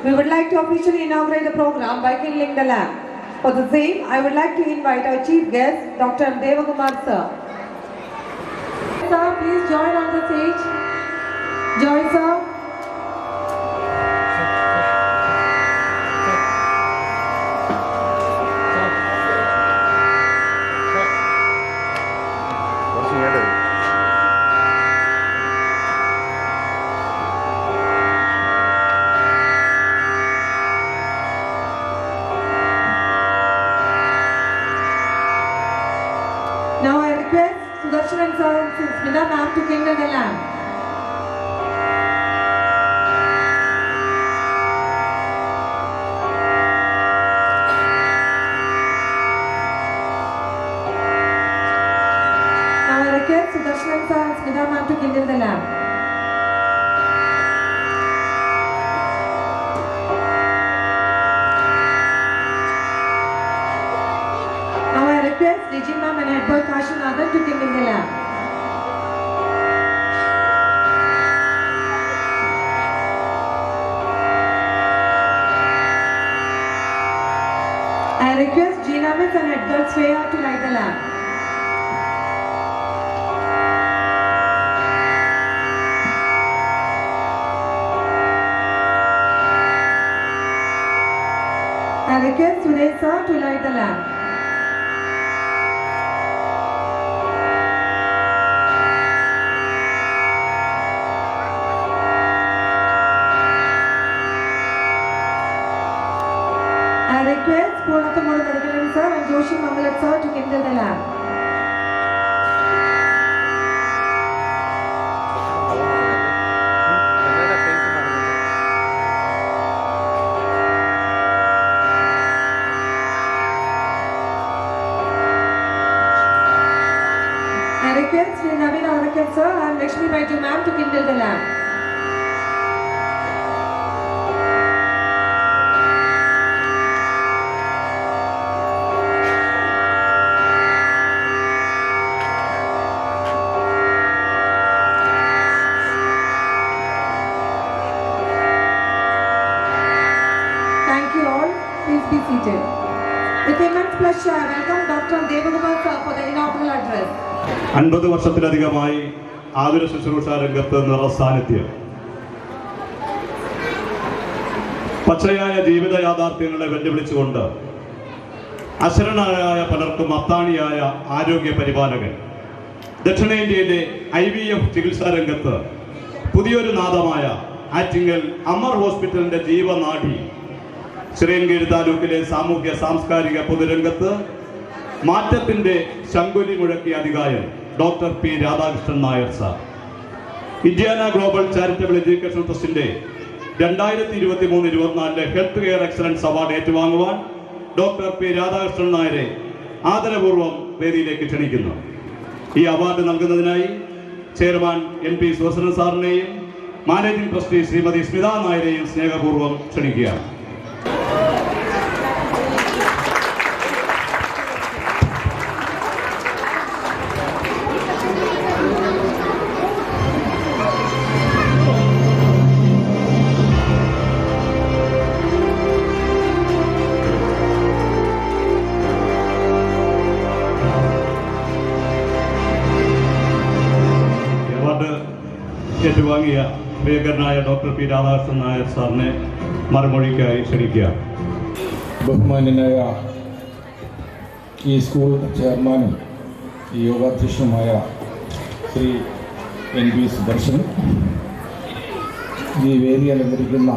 we would like to officially inaugurate the program by kindling the lamp. For the same, I would like to invite our chief guest, Dr. Devakumar sir. Sir, please join on the stage. Join, sir. Now I request Sudarshan and Sir and Smita ma'am to kindle the lamp. Now I request Sudarshan and Sir and Smita ma'am to kindle the lamp. Now I request Digi ma'am and head boy Kashinathan to kindle the lamp. I request Gina Miss and head girl Sveya to light the lamp. I request Suresh sir to light the lamp. I request Purnathamodu Madakalan sir and Joshi Mangalat sir to kindle the lamp. I request Sri Naveen Avarakan sir and Lakshmi Baiju ma'am to kindle the lamp. Thank you all. Please be seated. With immense pleasure, I welcome Dr. Devakumar sir for the inaugural address. 50 വർഷത്തിലധികമായി ആതുര ശുശ്രൂഷ രംഗത്ത് നിറസാന്നിധ്യം. പച്ചയായ ജീവിത യാഥാർത്ഥ്യങ്ങളെ വെല്ലുവിളിച്ചുകൊണ്ട് അശരണരായ പലർക്കും അത്താണിയായ ആരോഗ്യ പരിപാലകൻ. ദക്ഷിണേന്ത്യയിലെ IVF ചികിത്സാ രംഗത്ത് പുതിയൊരു നാദമായ ആറ്റിങ്ങൽ അമർ ഹോസ്പിറ്റലിന്റെ ജീവനാഡി. ശ്രീരംഗേരി താലൂക്കിലെ സാമൂഹ്യ സാംസ്കാരിക പൊതുരംഗത്ത് മാറ്റത്തിന്റെ ശങ്കുലി മുഴക്കിയ അധികായൻ doctor P Radhakrishnan Nair sir. Indiana global charitable education ട്രസ്റ്റിന്റെ 2023-24 ഹെൽത്ത് കെയർ എക്സലൻസ് അവാർഡ് ഏറ്റുവാങ്ങുവാൻ ഡോക്ടർ പി രാധാകൃഷ്ണൻ നായരെ ആദരപൂർവ്വം വേദിയിലേക്ക് ക്ഷണിക്കുന്നു. ഈ അവാർഡ് നൽകുന്നതിനായി ചെയർമാൻ NP സുദർശനൻ സാറിനെയും മാനേജിംഗ് ട്രസ്റ്റി ശ്രീമതി സ്മിത നായരെയും സ്നേഹപൂർവ്വം ക്ഷണിക്കുകയാണ്. ഏറ്റുവാങ്ങിയ പ്രിയങ്കരനായ ഡോക്ടർ പി രാധാകൃഷ്ണൻ നായർ സാറിനെ മറുമൊഴിക്കായി ക്ഷണിക്കുക. ബഹുമാന്യനായ ഈ സ്കൂൾ ചെയർമാനും ഈ യോഗാധ്യക്ഷനുമായ ശ്രീ NP സുദർശൻ, ഈ വേദി അലങ്കരിക്കുന്ന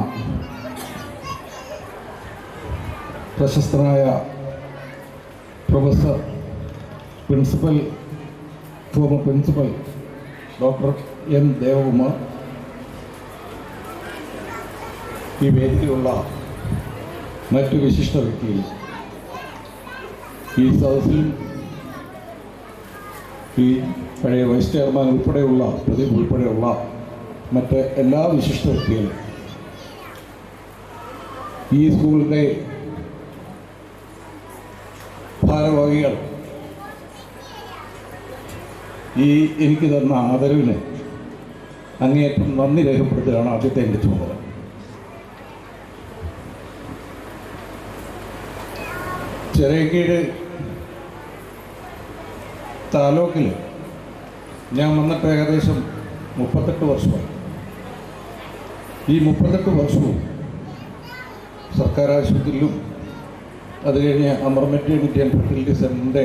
പ്രശസ്തനായ professor former principal doctor M. Devakumar, ഈ വേദിയിലുള്ള മറ്റു വിശിഷ്ട വ്യക്തികൾ, ഈ സദസ്സിലും ഈ പഴയ വൈസ് ചെയർമാൻ ഉൾപ്പെടെയുള്ള പ്രദീപ് ഉൾപ്പെടെയുള്ള മറ്റ് എല്ലാ വിശിഷ്ട വ്യക്തികളും, ഈ സ്കൂളിൻ്റെ ഭാരവാഹികൾ, ഈ എനിക്ക് തന്ന ആദരവിന് അങ്ങേയറ്റം നന്ദി രേഖപ്പെടുത്തുകയാണ് ആദ്യത്തെ എൻ്റെ ചുമതല. ചിറയൻകീഴ് താലൂക്കിൽ ഞാൻ വന്നിട്ട് ഏകദേശം 38 വർഷമായി. ഈ 38 വർഷവും സർക്കാർ ആശുപത്രിയിലും അത് കഴിഞ്ഞ് അമർ മെറ്റേണിറ്റി ആൻഡ് ഫെർട്ടിലിറ്റി സെൻ്ററിൻ്റെ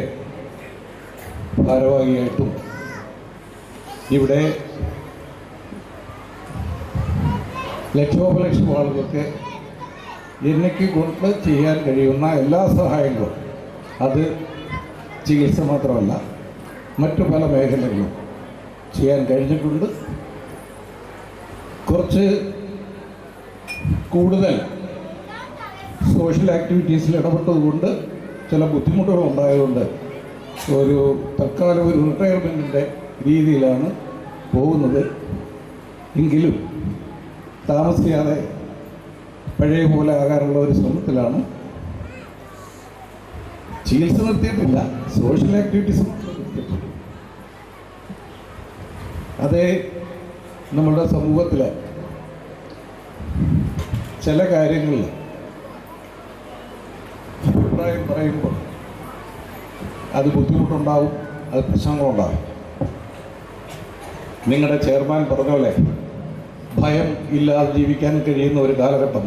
ഭാരവാഹിയായിട്ടും ഇവിടെ ലക്ഷോപലക്ഷം ആളുകൾക്ക് എനിക്ക് കൊണ്ട് ചെയ്യാൻ കഴിയുന്ന എല്ലാ സഹായങ്ങളും, അത് ചികിത്സ മാത്രമല്ല മറ്റു പല മേഖലകളിലും ചെയ്യാൻ കഴിഞ്ഞിട്ടുണ്ട്. കുറച്ച് കൂടുതൽ സോഷ്യൽ ആക്ടിവിറ്റീസിൽ ഇടപെട്ടതുകൊണ്ട് ചില ബുദ്ധിമുട്ടുകൾ ഉണ്ടായതുകൊണ്ട് ഒരു തൽക്കാലം ഒരു റിട്ടയർമെൻറ്റിൻ്റെ രീതിയിലാണ് പോകുന്നത്. എങ്കിലും താമസിയാതെ പഴയ പോലെ ആകാനുള്ള ഒരു ശ്രമത്തിലാണ്. ചികിത്സ നിർത്തിയിട്ടില്ല, സോഷ്യൽ ആക്ടിവിറ്റീസ് നിർത്തിയിട്ടില്ല. അതേ നമ്മുടെ സമൂഹത്തിൽ ചില കാര്യങ്ങളിൽ അഭിപ്രായം പറയുമ്പോൾ അത് ബുദ്ധിമുട്ടുണ്ടാവും, അത് പ്രശ്നങ്ങളുണ്ടാകും. നിങ്ങളുടെ ചെയർമാൻ പറഞ്ഞ പോലെ ഭയം ഇല്ലാതെ ജീവിക്കാൻ കഴിയുന്ന ഒരു കാലഘട്ടം,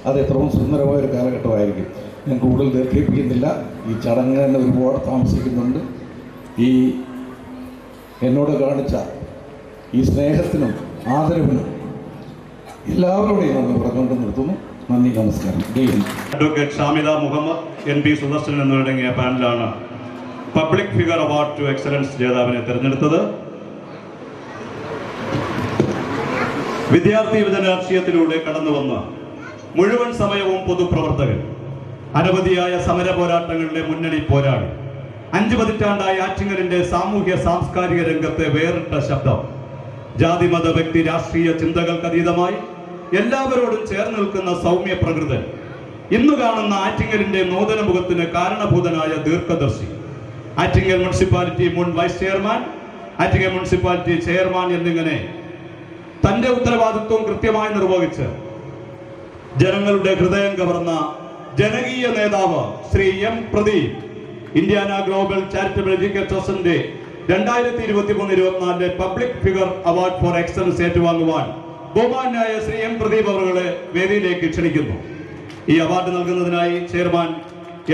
അത് എത്രയും സുന്ദരമായ ഒരു കാലഘട്ടമായിരിക്കും. ഞാൻ കൂടുതൽ ദീർഘിപ്പിക്കുന്നില്ല. ഈ ചടങ്ങ് തന്നെ ഒരുപാട് താമസിക്കുന്നുണ്ട്. ഈ എന്നോട് കാണിച്ച ഈ സ്നേഹത്തിനും ആദരവിനും എല്ലാവരോടെയും നന്ദി പറഞ്ഞുകൊണ്ട് നിർത്തുന്നു. നന്ദി, നമസ്കാരം. അഡ്വക്കേറ്റ് ഷാമില മുഹമ്മദ്, NP സുദർശനൻ എന്നിവരടങ്ങിയ പാനലാണ് public figure award to excellence ജേതാവിനെ തിരഞ്ഞെടുത്തത്. വിദ്യാർത്ഥി യുവജന രാഷ്ട്രീയത്തിലൂടെ കടന്നുവന്ന് മുഴുവൻ സമയവും പൊതുപ്രവർത്തകൻ, അനവധിയായ സമര പോരാട്ടങ്ങളിലെ മുന്നണി പോരാളി, 5 പതിറ്റാണ്ടായി ആറ്റിങ്ങലിന്റെ സാമൂഹ്യ സാംസ്കാരിക രംഗത്തെ വേറിട്ട ശബ്ദം, ജാതിമത വ്യക്തി രാഷ്ട്രീയ ചിന്തകൾക്കതീതമായി എല്ലാവരോടും ചേർന്ന് നിൽക്കുന്ന സൗമ്യ പ്രകൃതൻ, ഇന്ന് കാണുന്ന ആറ്റിങ്ങലിന്റെ നൂതന മുഖത്തിന് കാരണഭൂതനായ ദീർഘദർശി, ആറ്റിങ്ങൽ മുനിസിപ്പാലിറ്റി മുൻ vice chairman, Attingal municipality chairman എന്നിങ്ങനെ തന്റെ ഉത്തരവാദിത്വം കൃത്യമായി നിർവഹിച്ച് ജനങ്ങളുടെ ഹൃദയം കവർന്ന ജനകീയ നേതാവ് Shri M. Pradeep Indiana global charitable education ട്രസ്റ്റിന്റെ 2023-24 public figure award for excellence ഏറ്റുവാങ്ങുവാൻ ബഹുമാന്യായ ശ്രീ M. പ്രദീപ് അവരുടെ വേദിയിലേക്ക് ക്ഷണിക്കുന്നു. ഈ അവാർഡ് നൽകുന്നതിനായി ചെയർമാൻ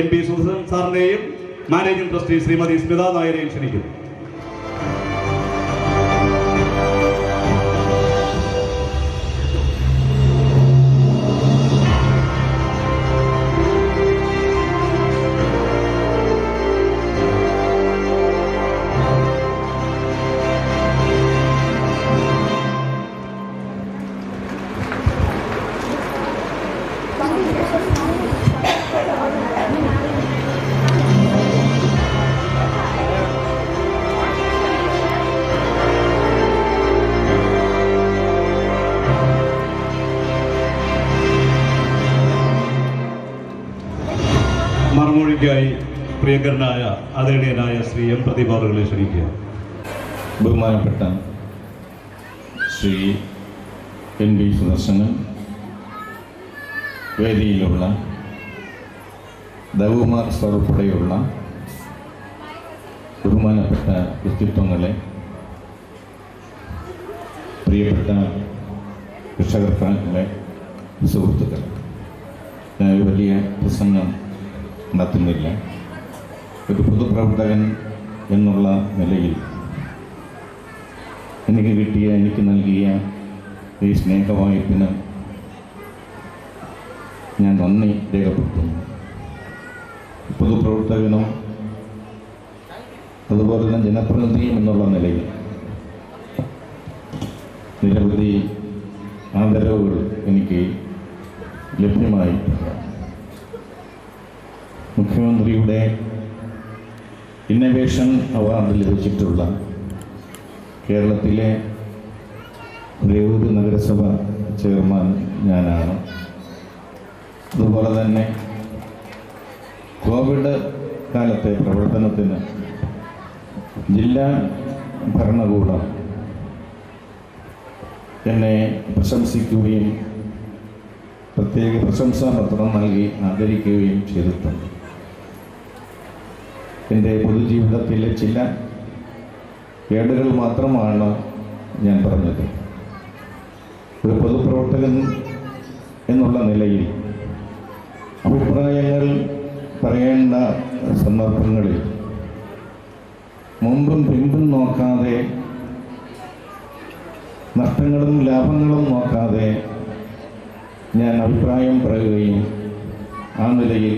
NP സുദർശൻ സാറിനെയും മാനേജിംഗ് ട്രസ്റ്റി ശ്രീമതി സ്മിത നായരെയും ക്ഷണിക്കുന്നു. മറുമൊഴിക്കായി പ്രിയങ്കരനായ ആദരണീയനായ ശ്രീ M. പ്രദീപ് അവരെ ക്ഷണിക്കുക. ബഹുമാനപ്പെട്ട ശ്രീ NP സുദർശനൻ, വേദിയിലുള്ള ദേവകുമാർ സർ ഉൾപ്പെടെയുള്ള ബഹുമാനപ്പെട്ട വ്യക്തിത്വങ്ങളെ, പ്രിയപ്പെട്ട രക്ഷകർത്താക്കളെ, സുഹൃത്തുക്കളെ, ഞാൻ വലിയ പ്രസംഗം നടത്തുന്നില്ല. ഒരു പൊതുപ്രവർത്തകൻ എന്നുള്ള നിലയിൽ എനിക്ക് നൽകിയ ഈ സ്നേഹവായ്പിന് ഞാൻ നന്ദി രേഖപ്പെടുത്തുന്നു. പൊതുപ്രവർത്തകനും അതുപോലെ തന്നെ ജനപ്രതിനിധിയും എന്നുള്ള നിലയിൽ നിരവധി ആദരവുകൾ എനിക്ക് ലഭ്യമായിട്ടുണ്ട്. മുഖ്യമന്ത്രിയുടെ ഇന്നവേഷൻ അവാർഡ് ലഭിച്ചിട്ടുള്ള കേരളത്തിലെ രേവൂർ നഗരസഭ ചെയർമാൻ ഞാനാണ്. അതുപോലെ തന്നെ കോവിഡ് കാലത്തെ പ്രവർത്തനത്തിന് ജില്ലാ ഭരണകൂടം എന്നെ പ്രശംസിക്കുകയും പ്രത്യേക പ്രശംസാപത്രം നൽകി ആദരിക്കുകയും ചെയ്തിട്ടുണ്ട്. എൻ്റെ പൊതുജീവിതത്തിലെ ചില ഏടുകൾ മാത്രമാണ് ഞാൻ പറഞ്ഞത്. ഒരു പൊതുപ്രവർത്തകൻ എന്നുള്ള നിലയിൽ അഭിപ്രായങ്ങൾ പറയേണ്ട സന്ദർഭങ്ങളിൽ മുമ്പും പിമ്പും നോക്കാതെ, നഷ്ടങ്ങളും ലാഭങ്ങളും നോക്കാതെ ഞാൻ അഭിപ്രായം പറയുകയും ആ നിലയിൽ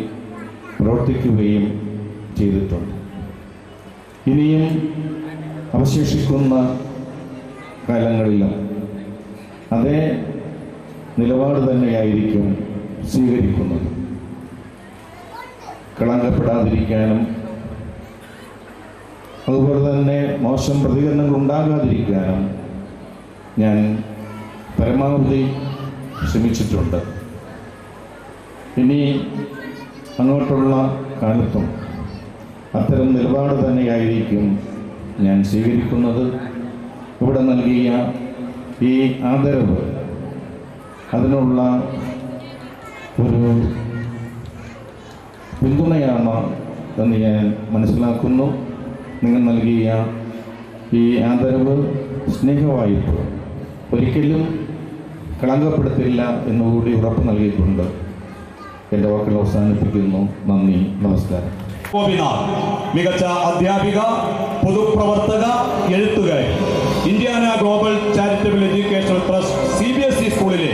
പ്രവർത്തിക്കുകയും ചെയ്തിട്ടുണ്ട്. ഇനിയും അവശേഷിക്കുന്ന കാലങ്ങളിലും അതേ നിലപാട് തന്നെയായിരിക്കും സ്വീകരിക്കുന്നത്. കളങ്കപ്പെടാതിരിക്കാനും അതുപോലെ തന്നെ മോശം പ്രതികരണങ്ങൾ ഉണ്ടാകാതിരിക്കാനും ഞാൻ പരമാവധി ശ്രമിച്ചിട്ടുണ്ട്. ഇനി അങ്ങോട്ടുള്ള കാലത്തും അത്തരം നിലപാട് തന്നെയായിരിക്കും ഞാൻ സ്വീകരിക്കുന്നത്. ഇവിടെ നൽകിയ ഈ ആദരവ് അതിനുള്ള ഒരു പിന്തുണയാണ് എന്ന് ഞാൻ മനസ്സിലാക്കുന്നു. നിങ്ങൾ നൽകിയ ഈ ആദരവ്, സ്നേഹവായ്പ ഒരിക്കലും കളങ്കപ്പെടുത്തില്ല എന്നുകൂടി ഉറപ്പ് നൽകിയിട്ടുണ്ട്. എൻ്റെ വാക്കുകൾ അവസാനിപ്പിക്കുന്നു. നന്ദി, നമസ്കാരം. മികച്ച അധ്യാപിക, പൊതുപ്രവർത്തക, എഴുത്തുകാരി, Indiana global charitable educational trust CBSE സ്കൂളിലെ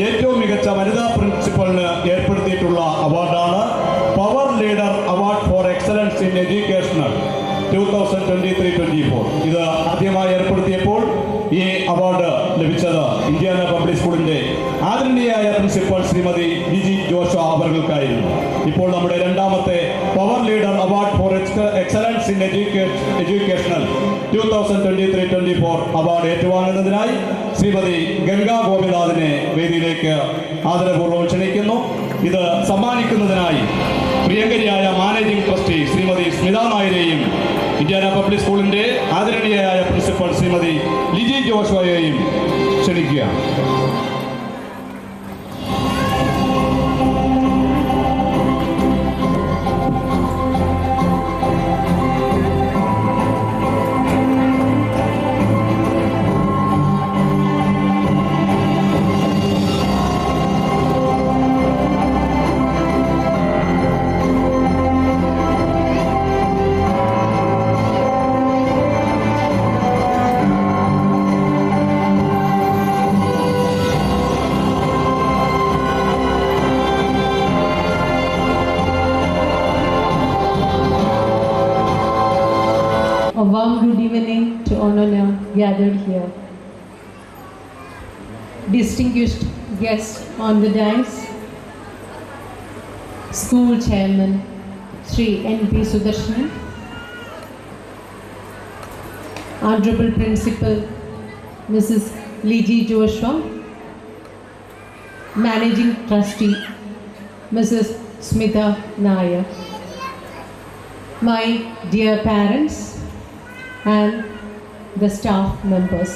ഏറ്റവും മികച്ച വനിതാ പ്രിൻസിപ്പലിന് ഏർപ്പെടുത്തിയിട്ടുള്ള അവാർഡാണ് power leader award for excellence in educational 2023-24. ഇത് ആദ്യമായി ഏർപ്പെടുത്തിയപ്പോൾ ഈ അവാർഡ് ലഭിച്ചത് ഇന്ത്യാന പബ്ലിക് സ്കൂളിന്റെ ആദരണീയായ പ്രിൻസിപ്പൽ ശ്രീമതി ലിജി ജോഷുവ അവർക്കായിരുന്നു. ഇപ്പോൾ നമ്മുടെ രണ്ടാമത്തെ power leader award for excellence in educational 2023-24 award ഏറ്റുവാങ്ങുന്നതിനായി ശ്രീമതി ഗംഗാ ഗോപിനാഥിനെ വേദിയിലേക്ക് ആദരപൂർവ്വം ക്ഷണിക്കുന്നു. ഇത് സമ്മാനിക്കുന്നതിനായി പ്രിയങ്കരിയായ മാനേജിംഗ് ട്രസ്റ്റി ശ്രീമതി സ്മിത നായരെയും ഇന്ത്യാന പബ്ലിക് സ്കൂളിന്റെ ആദരണീയായ പ്രിൻസിപ്പൽ ശ്രീമതി ലിജി ജോഷുവയെയും ക്ഷണിക്കുകയാണ്. A warm good evening to all now gathered here. Distinguished guests on the dais, School Chairman Sri N.P. Sudarshanan, Honorable Principal Mrs. Liji Joshua, Managing Trustee Mrs. Smita Nair, my dear parents and the staff members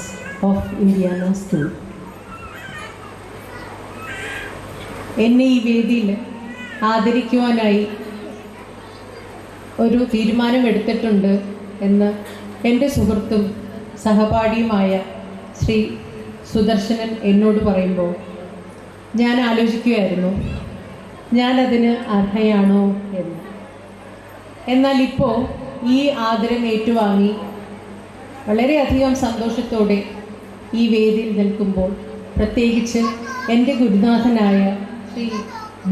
of Indiana School. എന്നെ ഈ വേദിയിൽ ആദരിക്കുവാനായി ഒരു തീരുമാനമെടുത്തിട്ടുണ്ട് എന്ന് എൻ്റെ സുഹൃത്തും സഹപാഠിയുമായ ശ്രീ സുദർശനൻ എന്നോട് പറയുമ്പോൾ ഞാൻ ആലോചിക്കുകയായിരുന്നു ഞാനതിന് അർഹയാണോ എന്ന്. എന്നാൽ ഇപ്പോൾ ഈ ആദരം ഏറ്റുവാങ്ങി വളരെയധികം സന്തോഷത്തോടെ ഈ വേദിയിൽ നിൽക്കുമ്പോൾ, പ്രത്യേകിച്ച് എൻ്റെ ഗുരുനാഥനായ ശ്രീ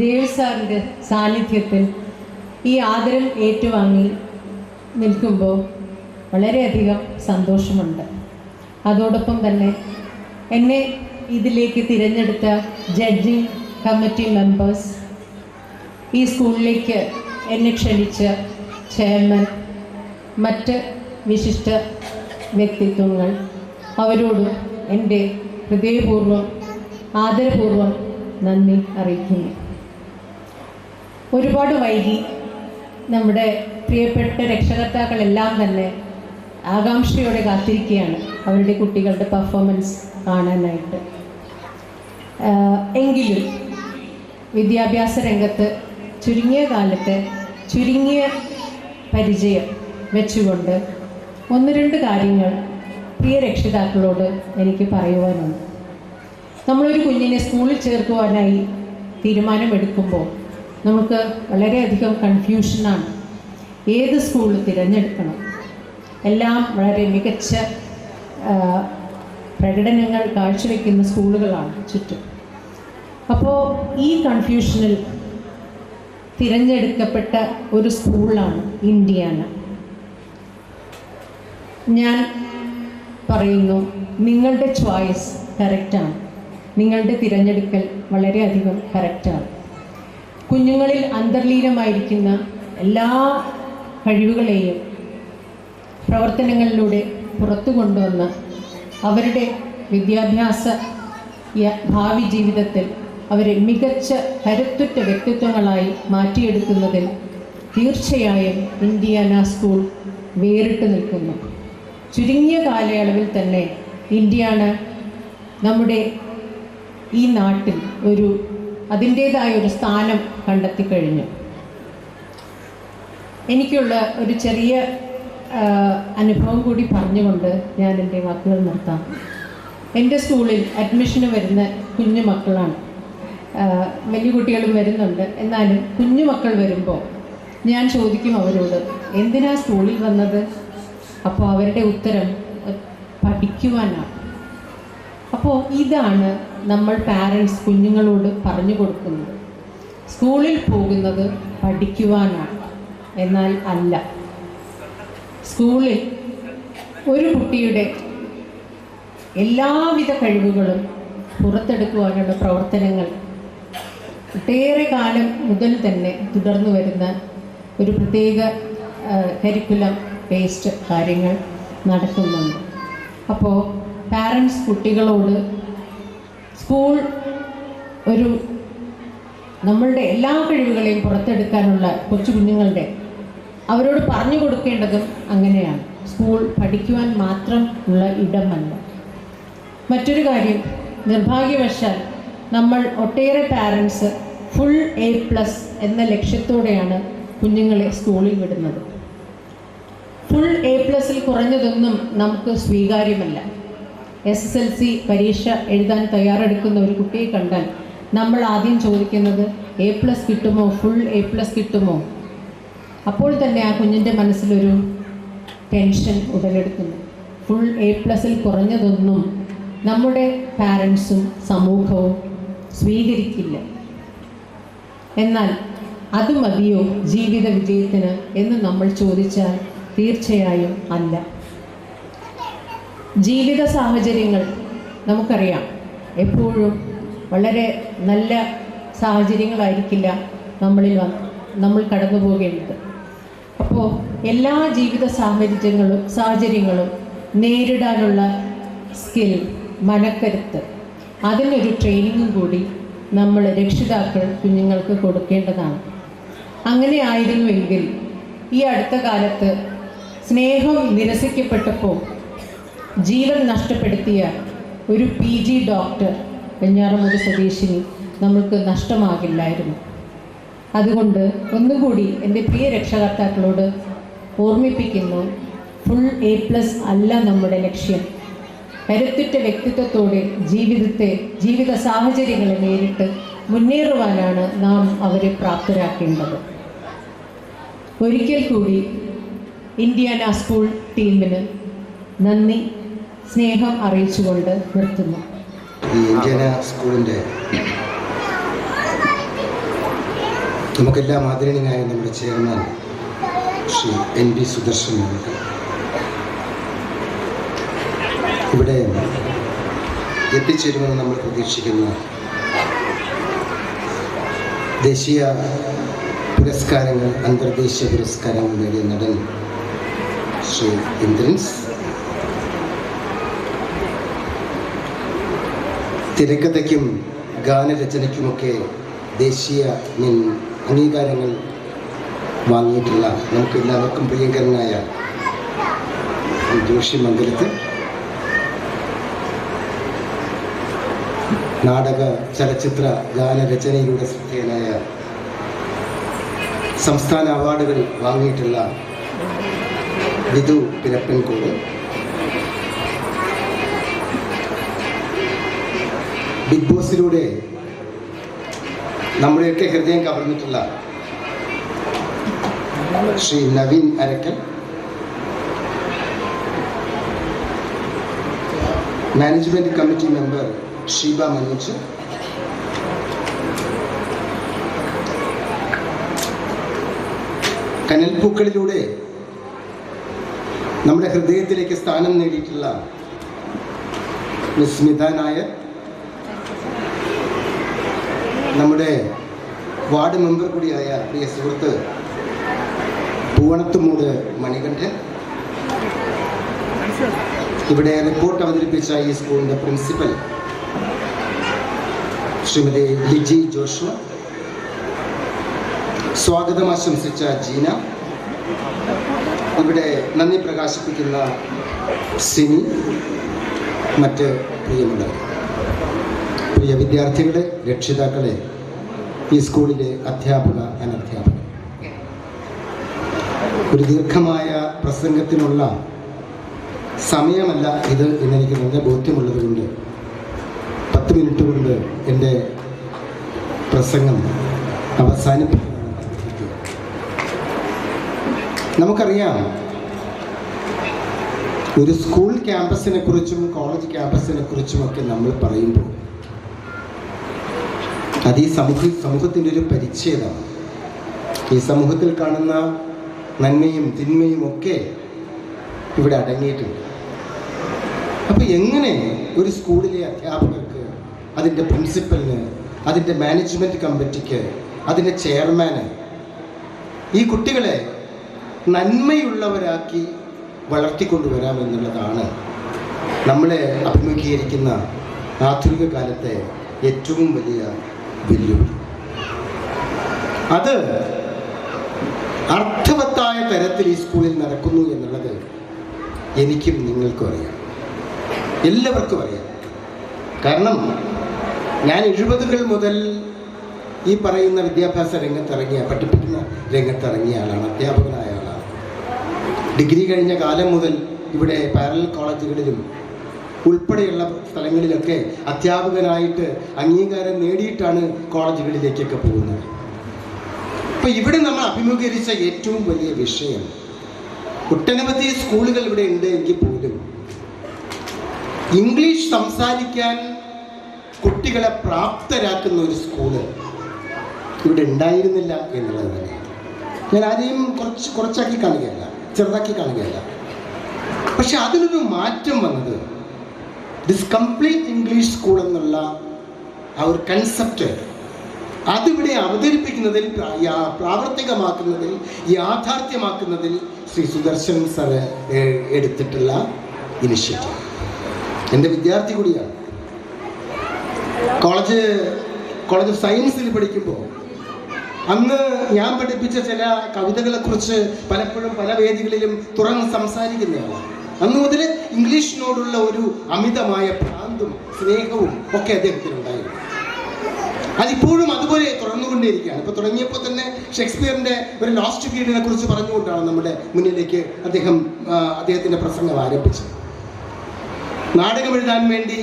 ദേവ് സാറിൻ്റെ സാന്നിധ്യത്തിൽ ഈ ആദരം ഏറ്റുവാങ്ങി നിൽക്കുമ്പോൾ വളരെയധികം സന്തോഷമുണ്ട്. അതോടൊപ്പം തന്നെ എന്നെ ഇതിലേക്ക് തിരഞ്ഞെടുത്ത ജഡ്ജിങ് കമ്മിറ്റി മെമ്പേഴ്സ്, ഈ സ്കൂളിലേക്ക് എന്നെ ക്ഷണിച്ച ചെയർമാൻ, മറ്റ് വിശിഷ്ട വ്യക്തിത്വങ്ങൾ, അവരോടും എൻ്റെ ഹൃദയപൂർവ്വം ആദരപൂർവ്വം നന്ദി അറിയിക്കുന്നു. ഒരുപാട് വൈകി നമ്മുടെ പ്രിയപ്പെട്ട രക്ഷകർത്താക്കളെല്ലാം തന്നെ ആകാംക്ഷയോടെ കാത്തിരിക്കുകയാണ് അവരുടെ കുട്ടികളുടെ പെർഫോമൻസ് കാണാനായിട്ട്. എങ്കിലും വിദ്യാഭ്യാസ രംഗത്ത് ചുരുങ്ങിയ കാലത്ത് ചുരുങ്ങിയ പരിചയം വെച്ചുകൊണ്ട് ഒന്ന് രണ്ട് കാര്യങ്ങൾ പ്രിയ രക്ഷിതാക്കളോട് എനിക്ക് പറയുവാനുണ്ട്. നമ്മളൊരു കുഞ്ഞിനെ സ്കൂളിൽ ചേർക്കുവാനായി തീരുമാനമെടുക്കുമ്പോൾ നമുക്ക് വളരെയധികം കൺഫ്യൂഷനാണ്. ഏത് സ്കൂൾ തിരഞ്ഞെടുക്കണം? എല്ലാം വളരെ മികച്ച പ്രകടനങ്ങൾ കാഴ്ചവെക്കുന്ന സ്കൂളുകളാണ് ചുറ്റും. അപ്പോൾ ഈ കൺഫ്യൂഷനിൽ തിരഞ്ഞെടുക്കപ്പെട്ട ഒരു സ്കൂളാണ് ഇൻഡിയാന. ഞാൻ പറയുന്നു, നിങ്ങളുടെ ചോയ്സ് കറക്റ്റാണ്, നിങ്ങളുടെ തിരഞ്ഞെടുക്കൽ വളരെയധികം കറക്റ്റാണ്. കുഞ്ഞുങ്ങളിൽ അന്തർലീനമായിരിക്കുന്ന എല്ലാ കഴിവുകളെയും പ്രവർത്തനങ്ങളിലൂടെ പുറത്തു കൊണ്ടുവന്ന് അവരുടെ വിദ്യാഭ്യാസ ഭാവി ജീവിതത്തിൽ അവരെ മികച്ച കരുത്തുറ്റ വ്യക്തിത്വങ്ങളായി മാറ്റിയെടുക്കുന്നതിൽ തീർച്ചയായും ഇൻഡിയാന സ്കൂൾ വേറിട്ട് നിൽക്കുന്നു. ചുരുങ്ങിയ കാലയളവിൽ തന്നെ ഇൻഡിയാന നമ്മുടെ ഈ നാട്ടിൽ അതിൻ്റേതായ ഒരു സ്ഥാനം കണ്ടെത്തിക്കഴിഞ്ഞു. എനിക്കുള്ള ഒരു ചെറിയ അനുഭവം കൂടി പറഞ്ഞുകൊണ്ട് ഞാൻ എൻ്റെ വാക്കുകൾ നിർത്താം. എൻ്റെ സ്കൂളിൽ അഡ്മിഷന് വരുന്ന കുഞ്ഞു മക്കളാണ്. വലിയ കുട്ടികളും വരുന്നുണ്ട്. എന്നാലും കുഞ്ഞു മക്കൾ വരുമ്പോൾ ഞാൻ ചോദിക്കും അവരോട്, എന്തിനാ സ്കൂളിൽ വന്നത്? അപ്പോൾ അവരുടെ ഉത്തരം പഠിക്കുവാനാണ്. അപ്പോൾ ഇതാണ് നമ്മൾ പാരൻസ് കുഞ്ഞുങ്ങളോട് പറഞ്ഞു കൊടുക്കുന്നത്. സ്കൂളിൽ പോകുന്നത് പഠിക്കുവാനാണ്, എന്നാൽ അല്ല. സ്കൂളിൽ ഒരു കുട്ടിയുടെ എല്ലാവിധ കഴിവുകളും പുറത്തെടുക്കുവാനുള്ള പ്രവർത്തനങ്ങൾ ഒട്ടേറെ കാലം മുതൽ തന്നെ തുടർന്നു വരുന്ന ഒരു പ്രത്യേക കരിക്കുലം ബേസ്ഡ് കാര്യങ്ങൾ നടക്കുന്നുണ്ട്. അപ്പോൾ പാരൻസ് കുട്ടികളോട് സ്കൂൾ നമ്മളുടെ എല്ലാ കഴിവുകളെയും പുറത്തെടുക്കാനുള്ള കൊച്ചു കുഞ്ഞുങ്ങളുടെ അവരോട് പറഞ്ഞു കൊടുക്കേണ്ടതും അങ്ങനെയാണ്. സ്കൂൾ പഠിക്കുവാൻ മാത്രം ഉള്ള ഇടമല്ല. മറ്റൊരു കാര്യം, നിർഭാഗ്യവശാൽ നമ്മൾ ഒട്ടേറെ പാരൻസ് ഫുൾ A+ എന്ന ലക്ഷ്യത്തോടെയാണ് കുഞ്ഞുങ്ങളെ സ്കൂളിൽ വിടുന്നത്. ഫുൾ A+ൽ കുറഞ്ഞതൊന്നും നമുക്ക് സ്വീകാര്യമല്ല. SSLC പരീക്ഷ എഴുതാൻ തയ്യാറെടുക്കുന്ന ഒരു കുട്ടിയെ കണ്ടാൽ നമ്മൾ ആദ്യം ചോദിക്കുന്നത് A+ കിട്ടുമോ, ഫുൾ A+ കിട്ടുമോ? അപ്പോൾ തന്നെ ആ കുഞ്ഞിൻ്റെ മനസ്സിലൊരു ടെൻഷൻ ഉടലെടുക്കുന്നു. ഫുൾ A+ൽ കുറഞ്ഞതൊന്നും നമ്മുടെ പാരൻസും സമൂഹവും സ്വീകരിക്കില്ല. എന്നാൽ അത് മതിയോ ജീവിത വിജയത്തിന് എന്ന് നമ്മൾ ചോദിച്ചാൽ തീർച്ചയായും അല്ല. ജീവിത സാഹചര്യങ്ങൾ നമുക്കറിയാം, എപ്പോഴും വളരെ നല്ല സാഹചര്യങ്ങളായിരിക്കില്ല നമ്മൾ കടന്നു പോകേണ്ടത്. അപ്പോൾ എല്ലാ ജീവിത സാഹചര്യങ്ങളും നേരിടാനുള്ള സ്കിൽ, മനക്കരുത്ത്, അതിനൊരു ട്രെയിനിങ്ങും കൂടി നമ്മൾ രക്ഷിതാക്കൾ കുഞ്ഞുങ്ങൾക്ക് കൊടുക്കേണ്ടതാണ്. അങ്ങനെ ആയിരുന്നുവെങ്കിൽ ഈ അടുത്ത കാലത്ത് സ്നേഹം നിരസിക്കപ്പെട്ടപ്പോൾ ജീവൻ നഷ്ടപ്പെടുത്തിയ ഒരു PG ഡോക്ടർ, വെഞ്ഞാറമൂട് സ്വദേശിനി, നമ്മൾക്ക് നഷ്ടമാകില്ലായിരുന്നു. അതുകൊണ്ട് ഒന്നുകൂടി എൻ്റെ പ്രിയ രക്ഷകർത്താക്കളോട് ഓർമ്മിപ്പിക്കുന്നു, ഫുൾ A+ അല്ല നമ്മുടെ ലക്ഷ്യം. കരുത്തുറ്റ വ്യക്തിത്വത്തോടെ ജീവിത സാഹചര്യങ്ങളെ നേരിട്ട് മുന്നേറുവാനാണ് നാം അവരെ പ്രാപ്തരാക്കേണ്ടത്. ഒരിക്കൽ കൂടി ഇൻഡിയാന സ്കൂൾ ടീമിന് നന്ദി, സ്നേഹം അറിയിച്ചുകൊണ്ട് നിർത്തുന്നു. ഈ ഇൻഡിയാന സ്കൂളിൻ്റെ നമുക്കെല്ലാം ആദരണീയനായ നമ്മുടെ ചെയർമാൻ ശ്രീ NP സുദർശൻ അവർക്ക് ഇവിടെ എത്തിച്ചേരുമെന്ന് നമ്മൾ പ്രതീക്ഷിക്കുന്ന ദേശീയ പുരസ്കാരങ്ങൾ, അന്തർദേശീയ പുരസ്കാരങ്ങൾ നേടിയ നടൻ ശ്രീ ഇന്ദ്രൻസ്, തിരക്കഥയ്ക്കും ഗാനരചനയ്ക്കുമൊക്കെ ദേശീയ അംഗീകാരങ്ങൾ വാങ്ങിയിട്ടുള്ള നമുക്ക് എല്ലാവർക്കും പ്രിയങ്കരനായ ജോഷി മംഗലത്ത്, നാടക ചലച്ചിത്ര ഗാനരചനയിലൂടെ ശ്രദ്ധേയനായ സംസ്ഥാന അവാർഡുകൾ വാങ്ങിയിട്ടുള്ള വിധു പിരപ്പൻകോട്, ബിഗ് ബോസിലൂടെ നമ്മുടെയൊക്കെ ഹൃദയം കവർന്നിട്ടുള്ള Shri Naveen Arakkal, management committee member Sheeba Manoj, കനൽപ്പൂക്കളിലൂടെ നമ്മുടെ ഹൃദയത്തിലേക്ക് സ്ഥാനം നേടിയിട്ടുള്ള മിസ് സ്മിത നായർ, നമ്മുടെ വാർഡ് മെമ്പർ കൂടിയായ പ്രിയ സുഹൃത്ത് പൂവണത്തുമൂട് മണികണ്ഠൻ, ഇവിടെ റിപ്പോർട്ട് അവതരിപ്പിച്ച ഈ സ്കൂളിൻ്റെ പ്രിൻസിപ്പൽ ശ്രീമതി ലിജി ജോഷുവ, സ്വാഗതം ആശംസിച്ച ജീന, ഇവിടെ നന്ദി പ്രകാശിപ്പിക്കുന്ന സിനി, മറ്റ് പ്രിയമുള്ളവർ, പ്രിയ വിദ്യാർത്ഥികളെ, രക്ഷിതാക്കളെ, ഈ സ്കൂളിലെ അധ്യാപക അനധ്യാപകർ, ഒരു ദീർഘമായ പ്രസംഗത്തിനുള്ള സമയമല്ല ഇത് എന്നെനിക്ക് നല്ല ബോധ്യമുള്ളത് കൊണ്ട് 10 മിനിറ്റ് കൊണ്ട് എൻ്റെ പ്രസംഗം അവസാനിപ്പിക്കും. നമുക്കറിയാം, ഒരു സ്കൂൾ ക്യാമ്പസിനെ കുറിച്ചും കോളേജ് ക്യാമ്പസിനെ കുറിച്ചുമൊക്കെ നമ്മൾ പറയുമ്പോൾ അത് ഈ സമൂഹത്തിൻ്റെ ഒരു പരിച്ഛേദമാണ്. ഈ സമൂഹത്തിൽ കാണുന്ന നന്മയും തിന്മയും ഒക്കെ ഇവിടെ അടങ്ങിയിട്ടുണ്ട്. അപ്പോൾ എങ്ങനെ ഒരു സ്കൂളിലെ അധ്യാപകർക്ക്, അതിൻ്റെ പ്രിൻസിപ്പലിന്, അതിൻ്റെ മാനേജ്മെൻറ്റ് കമ്മിറ്റിക്ക്, അതിൻ്റെ ചെയർമാന് ഈ കുട്ടികളെ നന്മയുള്ളവരാക്കി വളർത്തിക്കൊണ്ടുവരാമെന്നുള്ളതാണ് നമ്മളെ അഭിമുഖീകരിക്കുന്ന ആധുനിക കാലത്തെ ഏറ്റവും വലിയ വെല്ലുവിളി. അത് അർത്ഥവത്തായ തരത്തിൽ ഈ സ്കൂളിൽ നടക്കുന്നു എന്നുള്ളത് എനിക്കും നിങ്ങൾക്കും അറിയാം, എല്ലാവർക്കും അറിയാം. കാരണം ഞാൻ 70-കൾ മുതൽ ഈ പറയുന്ന വിദ്യാഭ്യാസ രംഗത്തിറങ്ങിയ, പഠിപ്പിക്കുന്ന രംഗത്തിറങ്ങിയ ആളാണ്, അധ്യാപകനായ ആളാണ്. ഡിഗ്രി കഴിഞ്ഞ കാലം മുതൽ ഇവിടെ പാരലൽ കോളേജുകളിലും ഉൾപ്പെടെയുള്ള സ്ഥലങ്ങളിലൊക്കെ അധ്യാപകനായിട്ട് അംഗീകാരം നേടിയിട്ടാണ് കോളേജുകളിലേക്കൊക്കെ പോകുന്നത്. അപ്പോൾ ഇവിടെ നമ്മൾ അഭിമുഖീകരിച്ച ഏറ്റവും വലിയ വിഷയം, ഒട്ടനവധി സ്കൂളുകൾ ഇവിടെ ഉണ്ട് എങ്കിൽ പോലും ഇംഗ്ലീഷ് സംസാരിക്കാൻ കുട്ടികളെ പ്രാപ്തരാക്കുന്ന ഒരു സ്കൂള് ഇവിടെ ഉണ്ടായിരുന്നില്ല എന്നുള്ളത് തന്നെയാണ്. ഞാൻ ആരെയും കുറച്ചാക്കി കാണുകയല്ല, ചെറുതാക്കി കാണുകയല്ല. പക്ഷെ അതിനൊരു മാറ്റം വന്നത് ദിസ് കംപ്ലീറ്റ് ഇംഗ്ലീഷ് സ്കൂൾ എന്നുള്ള ആ ഒരു കൺസെപ്റ്റ് അതിവിടെ അവതരിപ്പിക്കുന്നതിൽ, പ്രാവർത്തികമാക്കുന്നതിൽ, യാഥാർത്ഥ്യമാക്കുന്നതിൽ ശ്രീ സുദർശൻ സാറ് എടുത്തിട്ടുള്ള ഇനിഷ്യേറ്റീവ്. എൻ്റെ വിദ്യാർത്ഥി കൂടിയാണ്. കോളേജ് ഓഫ് സയൻസിൽ പഠിക്കുമ്പോൾ അന്ന് ഞാൻ പഠിപ്പിച്ച ചില കവിതകളെക്കുറിച്ച് പലപ്പോഴും പല വേദികളിലും തുറന്ന് സംസാരിക്കുന്നതാണ്. അന്ന് മുതൽ ഇംഗ്ലീഷിനോടുള്ള ഒരു അമിതമായ ഭ്രാന്തും സ്നേഹവും ഒക്കെ അദ്ദേഹത്തിനുണ്ടായിരുന്നു. അതിപ്പോഴും അതുപോലെ തുടർന്നുകൊണ്ടേയിരിക്കുകയാണ്. ഇപ്പോൾ തുടങ്ങിയപ്പോൾ തന്നെ ഷേക്സ്പിയറിൻ്റെ ഒരു ലോസ്റ്റ് പീരീഡിനെ കുറിച്ച് പറഞ്ഞുകൊണ്ടാണ് നമ്മുടെ മുന്നിലേക്ക് അദ്ദേഹത്തിൻ്റെ പ്രസംഗം ആരംഭിച്ചത്. നാടകം എഴുതാൻ വേണ്ടി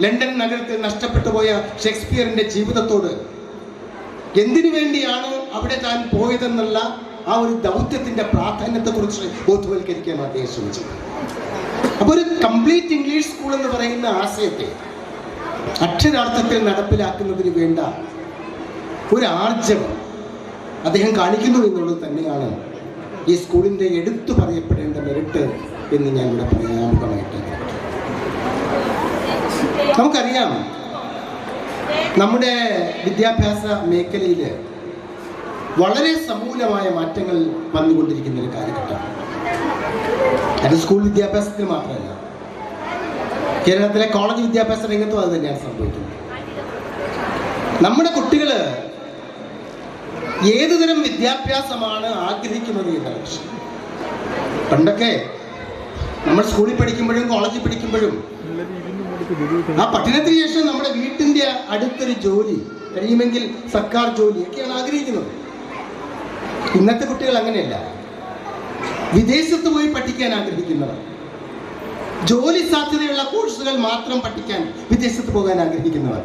ലണ്ടൻ നഗരത്തിൽ നഷ്ടപ്പെട്ടു പോയ ഷേക്സ്പിയറിൻ്റെ ജീവിതത്തോട് എന്തിനു വേണ്ടിയാണ് അവിടെ താൻ പോയതെന്നുള്ള ആ ഒരു ദൗത്യത്തിൻ്റെ പ്രാധാന്യത്തെക്കുറിച്ച് ബോധവൽക്കരിക്കാൻ അദ്ദേഹം ശ്രമിച്ചത്. അപ്പോൾ ഒരു കംപ്ലീറ്റ് ഇംഗ്ലീഷ് സ്കൂൾ എന്ന് പറയുന്ന ആശയത്തെ അക്ഷരാർത്ഥത്തിൽ നടപ്പിലാക്കുന്നതിന് വേണ്ട ഒരു ആർജവം അദ്ദേഹം കാണിക്കുന്നു എന്നുള്ളത് തന്നെയാണ് ഈ സ്കൂളിൻ്റെ എടുത്തു പറയപ്പെടേണ്ട മെറിറ്റ് എന്ന് ഞാൻ ഇവിടെ പറയാമുഖമായിട്ട്. നമുക്കറിയാം, നമ്മുടെ വിദ്യാഭ്യാസ മേഖലയിൽ വളരെ സമൂലമായ മാറ്റങ്ങൾ വന്നുകൊണ്ടിരിക്കുന്ന ഒരു കാലഘട്ടമാണ്. അത് സ്കൂൾ വിദ്യാഭ്യാസത്തിൽ മാത്രമല്ല, കേരളത്തിലെ കോളേജ് വിദ്യാഭ്യാസ രംഗത്തും അത് തന്നെയാണ് സംഭവിക്കുന്നത്. നമ്മുടെ കുട്ടികൾ ഏതുതരം വിദ്യാഭ്യാസമാണ് ആഗ്രഹിക്കുന്നത് എന്നാണ് പ്രശ്നം. പണ്ടൊക്കെ നമ്മൾ സ്കൂളിൽ പഠിക്കുമ്പോഴും കോളേജിൽ പഠിക്കുമ്പോഴും ആ പഠനത്തിന് ശേഷം നമ്മുടെ വീട്ടിൻ്റെ അടുത്തൊരു ജോലി, കഴിയുമെങ്കിൽ സർക്കാർ ജോലി ഒക്കെയാണ് ആഗ്രഹിക്കുന്നത്. ഇന്നത്തെ കുട്ടികൾ അങ്ങനെയല്ല. വിദേശത്ത് പോയി പഠിക്കാൻ ആഗ്രഹിക്കുന്നവർ, ജോലി സാധ്യതയുള്ള കോഴ്സുകൾ മാത്രം പഠിക്കാൻ വിദേശത്ത് പോകാൻ ആഗ്രഹിക്കുന്നവർ,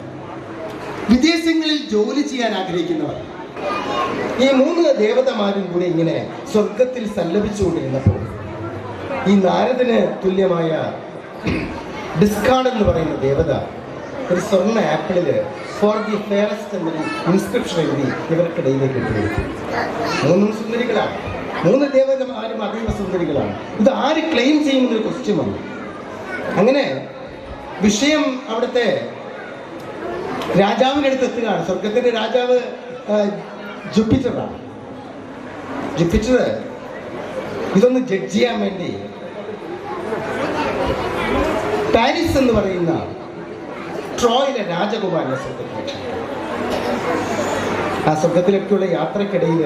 വിദേശങ്ങളിൽ ജോലി ചെയ്യാൻ ആഗ്രഹിക്കുന്നവർ, ഈ 3 ദേവതമാരും കൂടി ഇങ്ങനെ സ്വർഗത്തിൽ സല്ലപിച്ചുകൊണ്ടിരുന്നപ്പോൾ ഈ നാരദന് തുല്യമായ ഡിസ്കാർഡ് എന്ന് പറയുന്ന ദേവത ഒരു സ്വർണ്ണ ആപ്പിളില് ഫോർ ദി ഫെയറസ്റ്റ് എന്നൊരു ഇൻസ്ക്രിപ്ഷൻ എഴുതി ഇവർക്കിടയിലേക്ക് ഇട്ടുകൊടുത്തു. 3 സുന്ദരികളാണ്, 3 ദേവതമാരും അതീവ സുന്ദരികളാണ്. ഇത് ആര് ക്ലെയിം ചെയ്യുമെന്നൊരു ക്വസ്റ്റ്യൻ വന്നു. അങ്ങനെ വിഷയം അവിടുത്തെ രാജാവിൻ്റെ അടുത്ത് എത്തുകയാണ്. സ്വർഗത്തിന്റെ രാജാവ് ജുപ്പിറ്ററാണ്. ജുപ്പിറ്റർ ഇതൊന്ന് ജഡ്ജ് ചെയ്യാൻ വേണ്ടി പാരീസ് എന്ന് പറയുന്ന ട്രോയിലെ രാജകുമാരനെ സ്വർഗത്തിലേക്ക്, ആ സ്വർഗത്തിലേക്കുള്ള യാത്രക്കിടയിൽ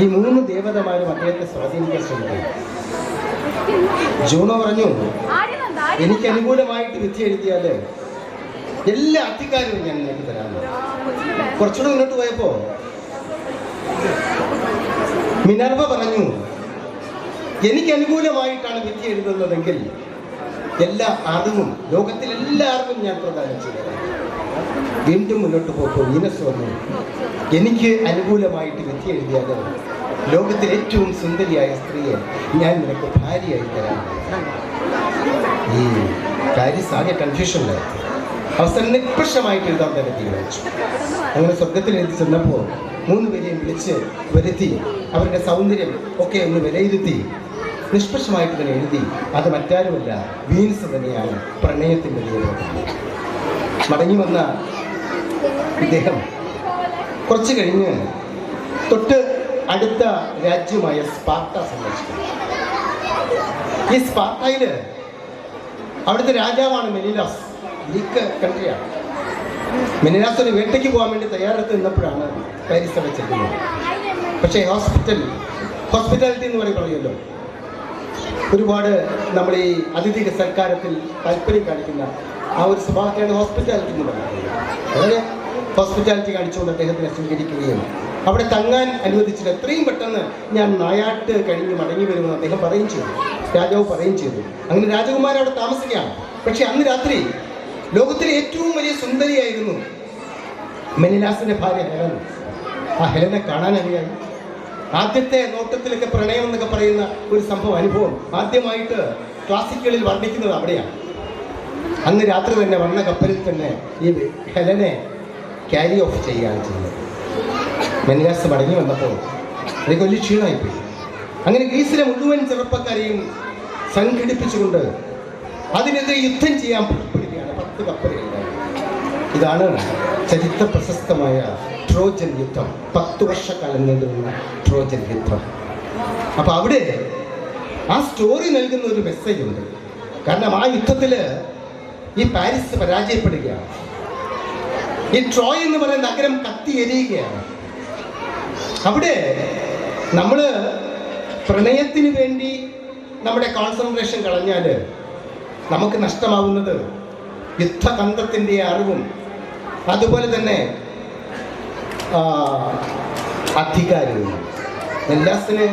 ഈ 3 ദേവതമാരും അദ്ദേഹത്തെ സ്വാധീനിക്കാൻ ശ്രമിക്കുന്നു. ജൂണോ പറഞ്ഞു, എനിക്ക് അനുകൂലമായിട്ട് വിധി എഴുതിയാൽ എല്ലാ അധികാരവും ഞാൻ നിനക്ക് തരാമെന്ന്. കുറച്ചുകൂടെ മുന്നോട്ട് പോയപ്പോ മിനർവ പറഞ്ഞു, എനിക്ക് അനുകൂലമായിട്ടാണ് വിധി എഴുതുന്നതെങ്കിൽ എല്ലാ അറിവും, ലോകത്തിലെ എല്ലാ അറിവും ഞാൻ പ്രദാനം ചെയ്തത്. വീണ്ടും മുന്നോട്ട് പോയപ്പോൾ വീനസ് വന്നു, എനിക്ക് അനുകൂലമായിട്ട് വിധി എഴുതിയാൽ ലോകത്തിലെ ഏറ്റവും സുന്ദരിയായ സ്ത്രീയെ ഞാൻ നിനക്ക് ഭാര്യയായി തരാം. ഈ കാര്യം ആകെ കൺഫ്യൂഷനിലായി. അവസാനം നിഷ്പക്ഷമായിട്ട് എഴുതാൻ തന്നെ തീരുമാനിച്ചു. അങ്ങനെ സ്വർഗത്തിൽ എഴുതി ചെന്നപ്പോൾ 3 പേരെയും വിളിച്ച് വരുത്തി അവരുടെ സൗന്ദര്യം ഒക്കെ ഒന്ന് വിലയിരുത്തി നിഷ്പക്ഷമായിട്ട് തന്നെ എഴുതി. അത് മറ്റാരുമല്ല, വീനസ് തന്നെയാണ് പ്രണയത്തിൻ്റെ ദേവത. മടങ്ങി വന്ന ഇദ്ദേഹം കുറച്ച് കഴിഞ്ഞ് തൊട്ട് അടുത്ത രാജ്യമായ സ്പാർട്ട സന്ദർശിക്കുന്നു. ഈ സ്പാർട്ടയില് അവിടുത്തെ രാജാവാണ് മെനിലാസ്. ഗ്രീക്ക് കൺട്രിയാണ്. മെനിലാസ് ഒരു വേട്ടയ്ക്ക് പോകാൻ വേണ്ടി തയ്യാറെടുത്ത് നിന്നപ്പോഴാണ് പാരീസ് അവിടെ ചെല്ലുന്നത്. പക്ഷേ ഹോസ്പിറ്റാലിറ്റി എന്ന് പറയുമല്ലോ, ഒരുപാട് നമ്മൾ ഈ അതിഥി സൽക്കാരത്തിൽ താല്പര്യം കാണിക്കുന്ന ആ ഒരു സ്വഭാവത്തെയാണ് ഹോസ്പിറ്റാലിറ്റി എന്ന് പറയുന്നത്. വളരെ ഹോസ്പിറ്റാലിറ്റി കാണിച്ചുകൊണ്ട് അദ്ദേഹത്തിനെ സ്വീകരിക്കുകയും അവിടെ തങ്ങാൻ അനുവദിച്ചിട്ട് എത്രയും പെട്ടെന്ന് ഞാൻ നായാട്ട് കഴിഞ്ഞ് മടങ്ങി വരുമെന്ന് അദ്ദേഹം പറയുകയും ചെയ്തു. രാജാവ് പറയുകയും ചെയ്തു. അങ്ങനെ രാജകുമാരൻ അവിടെ താമസിക്കുകയാണ്. പക്ഷെ അന്ന് രാത്രി ലോകത്തിലെ ഏറ്റവും വലിയ സുന്ദരിയായിരുന്നു മെനിലാസിന്റെ ഭാര്യ ഹെലൻ. ആ ഹെലനെ കാണാനറിയായി. ആദ്യത്തെ നോട്ടത്തിലൊക്കെ പ്രണയം എന്നൊക്കെ പറയുന്ന ഒരു സംഭവം, അനുഭവം ആദ്യമായിട്ട് ക്ലാസിക്കുകളിൽ വർണ്ണിക്കുന്നത് അവിടെയാണ്. അന്ന് രാത്രി തന്നെ വന്ന കപ്പലിൽ തന്നെ ഈ ഹെലനെ ക്യാരി ഓഫ് ചെയ്യുകയാണ് ചെയ്യുന്നത്. മെനിലാസ് മടങ്ങി വന്നപ്പോൾ എനിക്ക് വലിയ ക്ഷീണമായിപ്പോയി. അങ്ങനെ ഗ്രീസിലെ മുഴുവൻ ചെറുപ്പക്കാരെയും സംഘടിപ്പിച്ചുകൊണ്ട് അതിനെതിരെ യുദ്ധം ചെയ്യാൻ പുറപ്പെടുകയാണ്. 10 കപ്പലുകളുണ്ടായി. ഇതാണ് ചരിത്ര പ്രശസ്തമായ ട്രോജൻ യുദ്ധം. 10 വർഷക്കാലം നീണ്ടുനിന്ന ട്രോജൻ യുദ്ധം. അപ്പൊ അവിടെ ആ സ്റ്റോറി നൽകുന്ന ഒരു മെസ്സേജ് ഉണ്ട്. കാരണം ആ യുദ്ധത്തില് ഈ പാരീസ് പരാജയപ്പെടുകയാണ്. ഈ ട്രോയ് എന്ന് പറയുന്ന നഗരം കത്തി എരിയുകയാണ്. അവിടെ നമ്മള് പ്രണയത്തിന് വേണ്ടി നമ്മുടെ കോൺസെൻട്രേഷൻ കളഞ്ഞാല് നമുക്ക് നഷ്ടമാവുന്നത് യുദ്ധതന്ത്രത്തിൻ്റെ അറിവും അതുപോലെ തന്നെ അധികാരവും. മെനിലാസിന്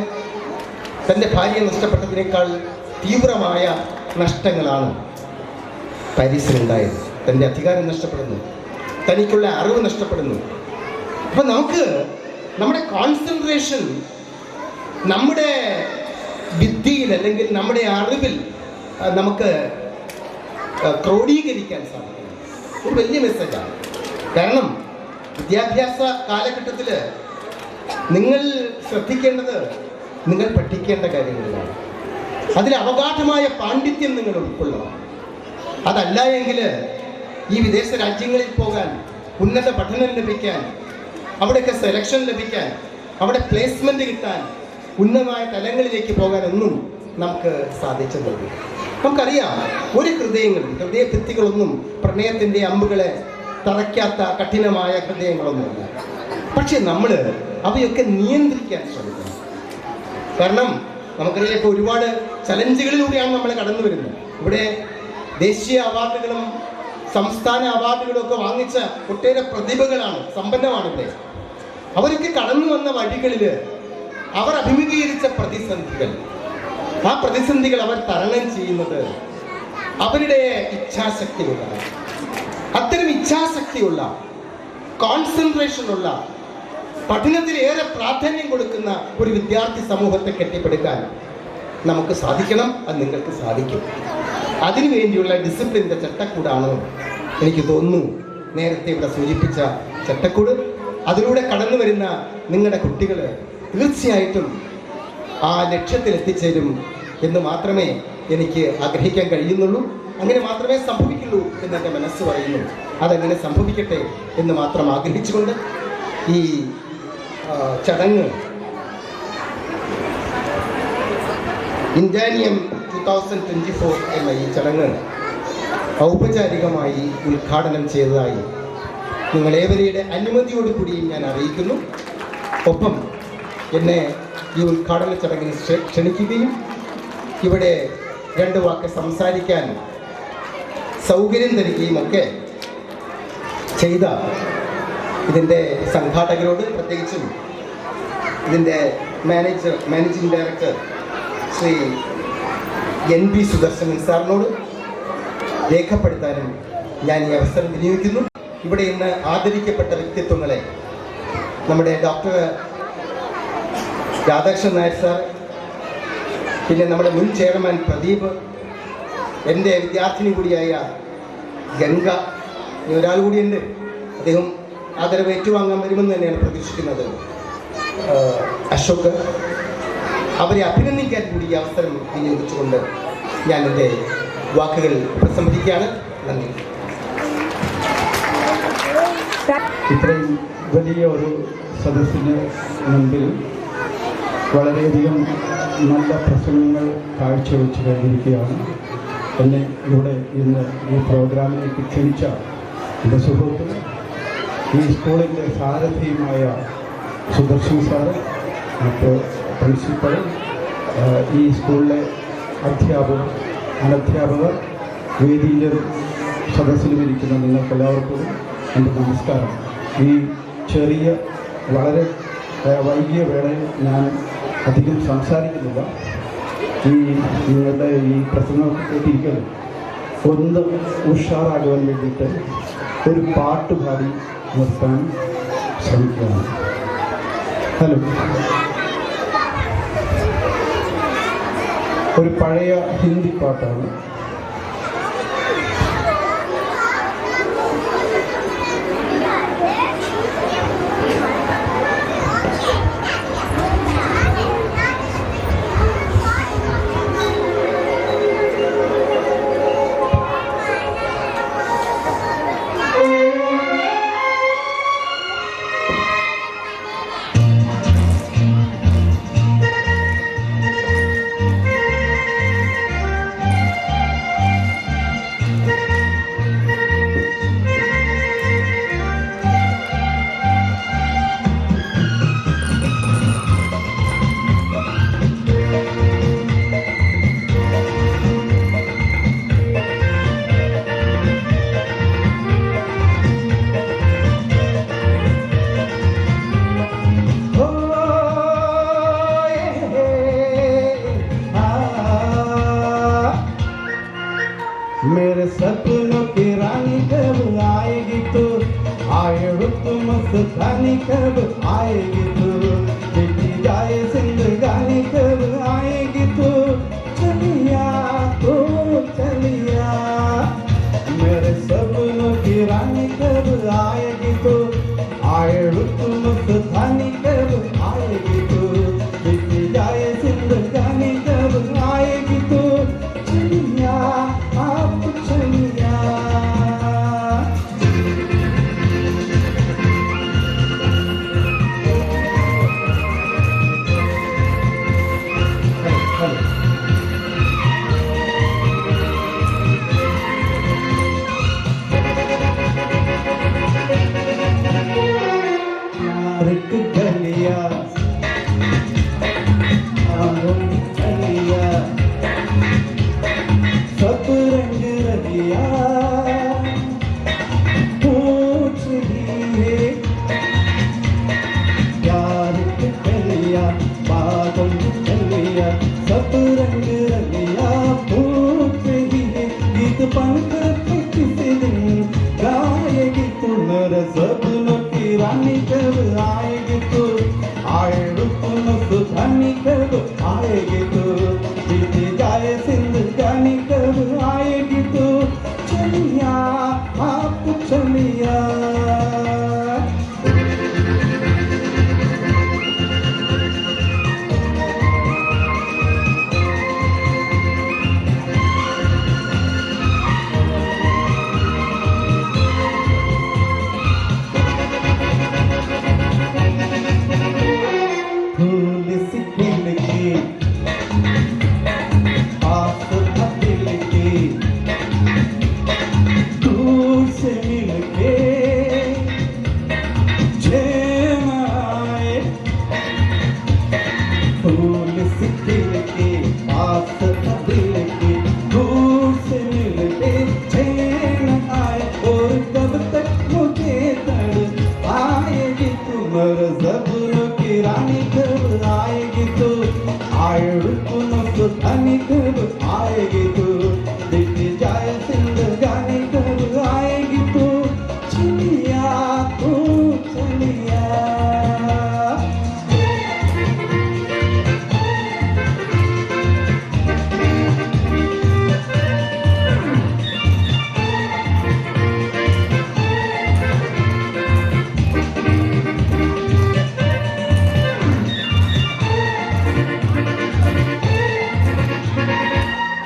തൻ്റെ ഭാര്യയെ നഷ്ടപ്പെട്ടതിനേക്കാൾ തീവ്രമായ നഷ്ടങ്ങളാണ് പാരീസിനുണ്ടായത്. തൻ്റെ അധികാരം നഷ്ടപ്പെടുന്നു, തനിക്കുള്ള അറിവ് നഷ്ടപ്പെടുന്നു. അപ്പം നമുക്ക് നമ്മുടെ കോൺസെൻട്രേഷൻ നമ്മുടെ വിദ്യയിൽ അല്ലെങ്കിൽ നമ്മുടെ അറിവിൽ നമുക്ക് ക്രോഡീകരിക്കാൻ സാധിക്കും. ഒരു വലിയ മെസ്സേജാണ്. കാരണം വിദ്യാഭ്യാസ കാലഘട്ടത്തിൽ നിങ്ങൾ ശ്രദ്ധിക്കേണ്ടത് നിങ്ങൾ പഠിക്കേണ്ട കാര്യങ്ങളിലാണ്. അതിൽ അവഗാഠമായ പാണ്ഡിത്യം നിങ്ങൾ ഉൾക്കൊള്ളണം. അതല്ല എങ്കിൽ ഈ വിദേശ രാജ്യങ്ങളിൽ പോകാൻ, ഉന്നത പഠനം ലഭിക്കാൻ, അവിടെയൊക്കെ സെലക്ഷൻ ലഭിക്കാൻ, അവിടെ പ്ലേസ്മെന്റ് കിട്ടാൻ, ഉന്നതമായ തലങ്ങളിലേക്ക് പോകാനൊന്നും നമുക്ക് സാധിച്ചത്. നമുക്കറിയാം, ഒരു ഹൃദയഭിത്തികളൊന്നും പ്രണയത്തിൻ്റെ അമ്പുകളെ തറയ്ക്കാത്ത കഠിനമായ ഹൃദയങ്ങളൊന്നുമില്ല. പക്ഷെ നമ്മൾ അവയൊക്കെ നിയന്ത്രിക്കാൻ ശ്രമിക്കണം. കാരണം നമുക്കറിയാം, ഇപ്പോൾ ഒരുപാട് ചലഞ്ചുകളിലൂടെയാണ് നമ്മൾ കടന്നു വരുന്നത്. ഇവിടെ ദേശീയ അവാർഡുകളും സംസ്ഥാന അവാർഡുകളും ഒക്കെ വാങ്ങിച്ച ഒട്ടേറെ പ്രതിഭകളാണ്, സമ്പന്നമാണ് ഇവിടെ. അവരൊക്കെ കടന്നു വന്ന വഴികളിൽ അവർ അഭിമുഖീകരിച്ച പ്രതിസന്ധികൾ, ആ പ്രതിസന്ധികൾ അവർ തരണം ചെയ്യുന്നത് അവരുടെ ഇച്ഛാശക്തിയുള്ള, അത്തരം ഇച്ഛാശക്തിയുള്ള, കോൺസെൻട്രേഷനുള്ള, പഠനത്തിൽ ഏറെ പ്രാധാന്യം കൊടുക്കുന്ന ഒരു വിദ്യാർത്ഥി സമൂഹത്തെ കെട്ടിപ്പടുക്കാൻ നമുക്ക് സാധിക്കണം. അത് നിങ്ങൾക്ക് സാധിക്കും. അതിനുവേണ്ടിയുള്ള ഡിസിപ്ലിൻ്റെ ചട്ടക്കൂടാണ് എനിക്ക് തോന്നുന്നു നേരത്തെ ഇവിടെ സൂചിപ്പിച്ച ചട്ടക്കൂട്. അതിലൂടെ കടന്നു വരുന്ന നിങ്ങളുടെ കുട്ടികൾ തീർച്ചയായിട്ടും ആ ലക്ഷ്യത്തിൽ എത്തിച്ചേരും എന്ന് മാത്രമേ എനിക്ക് ആഗ്രഹിക്കാൻ കഴിയുന്നുള്ളൂ. അങ്ങനെ മാത്രമേ സംഭവിക്കുള്ളൂ എന്നെൻ്റെ മനസ്സ് പറയുന്നു. അതങ്ങനെ സംഭവിക്കട്ടെ എന്ന് മാത്രം ആഗ്രഹിച്ചുകൊണ്ട് ഈ ചടങ്ങ് ഇന്ത്യാനിയം 2024 എന്ന ഈ ചടങ്ങ് ഔപചാരികമായി ഉദ്ഘാടനം ചെയ്തതായി നിങ്ങളേവരുടെ അനുമതിയോടുകൂടിയും ഞാൻ അറിയിക്കുന്നു. ഒപ്പം എന്നെ ഈ ഉദ്ഘാടന ചടങ്ങിന് ക്ഷണിക്കുകയും ഇവിടെ 2 വാക്ക് സംസാരിക്കാൻ സൗകര്യം തരികയും ഒക്കെ ചെയ്ത ഇതിൻ്റെ സംഘാടകരോട്, പ്രത്യേകിച്ചും ഇതിൻ്റെ managing director Shri NP Sudarshanan സാറിനോട് രേഖപ്പെടുത്താനും ഞാൻ ഈ അവസരം വിനിയോഗിക്കുന്നു. ഇവിടെ ഇന്ന് ആദരിക്കപ്പെട്ട വ്യക്തിത്വങ്ങളെ നമ്മുടെ ഡോക്ടർ രാധാകൃഷ്ണൻ നായർ സാർ, പിന്നെ നമ്മുടെ മുൻ ചെയർമാൻ പ്രദീപ്, എൻ്റെ വിദ്യാർത്ഥിനി കൂടിയായ ഗംഗ, ഒരാൾ കൂടിയുണ്ട്, അദ്ദേഹം ആദരവ് ഏറ്റുവാങ്ങാൻ വരുമെന്ന് തന്നെയാണ് പ്രതീക്ഷിക്കുന്നത്, അശോക്, അവരെ അഭിനന്ദിക്കാൻ കൂടി ഈ അവസരം വിനിയോഗിച്ചുകൊണ്ട് ഞാൻ എൻ്റെ വാക്കുകൾ ഉപസംഹരിക്കുകയാണ്. നന്ദി. ഇത്രയും വലിയ ഒരു സദസ്സിന് മുമ്പിൽ വളരെയധികം നല്ല പ്രസംഗങ്ങൾ കാഴ്ചവെച്ച് കഴിഞ്ഞിരിക്കുകയാണ്. എന്നെ ഇവിടെ ഇന്ന് ഈ പ്രോഗ്രാമിലേക്ക് ക്ഷണിച്ച എൻ്റെ സുഹൃത്തും ഈ സ്കൂളിൻ്റെ സാരഥിയുമായ സുദർശൻ സാറ്, മറ്റ് പ്രിൻസിപ്പൽ, ഈ സ്കൂളിലെ അധ്യാപകർ, അനധ്യാപകർ, വേദിയിലും സദസ്സിലും ഇരിക്കുന്ന നിങ്ങൾക്കെല്ലാവർക്കും എൻ്റെ നമസ്കാരം. ഈ ചെറിയ വളരെ വൈകിയ വേളയിൽ ഞാൻ അധികം സംസാരിക്കുന്നില്ല. ഈ നിങ്ങളുടെ ഈ പ്രസംഗമൊക്കെ കേട്ടിരിക്കുന്നത് ഒന്ന് ഉഷാറാകുവാൻ വേണ്ടിയിട്ട് ഒരു പാട്ട് പാടി നിർത്താൻ ശ്രമിക്കുകയാണ്. ഹലോ, ഒരു പഴയ ഹിന്ദി പാട്ടാണ്. मेरे सपनों की रानी कब आएगी तू, आए हो तो मस्तानी कब आएगी तू, बीती जाए जिंदगानी कब आएगी तू, चलिया ओ चलिया, मेरे सपनों की रानी कब आएगी तू, आए हो तो मस्तानी कब आएगी तू, बीती जाए जिंदगानी कब आएगी तू, चलिया आप चलिया. प्यार के आएगी तू, आए रुत मस्तानी कब आएगी तू, बीती जाए जिंदगानी कब आएगी तू, चलिया आप चलिया। फूल सी खिल की आस दिल की, दूर से मिल के चैन आए। फूल सी खिल की आस दिल की, दूर से मिल के चैन आए। और कब तक मुझे तड़पाएगी तुमर ज़ब्र की रानी कब आएगी तू, आए रुत मस्तानी कब आएगी तू, बीत जाए जिंदगानी कब आएगी तू, चलिया तू चलिया।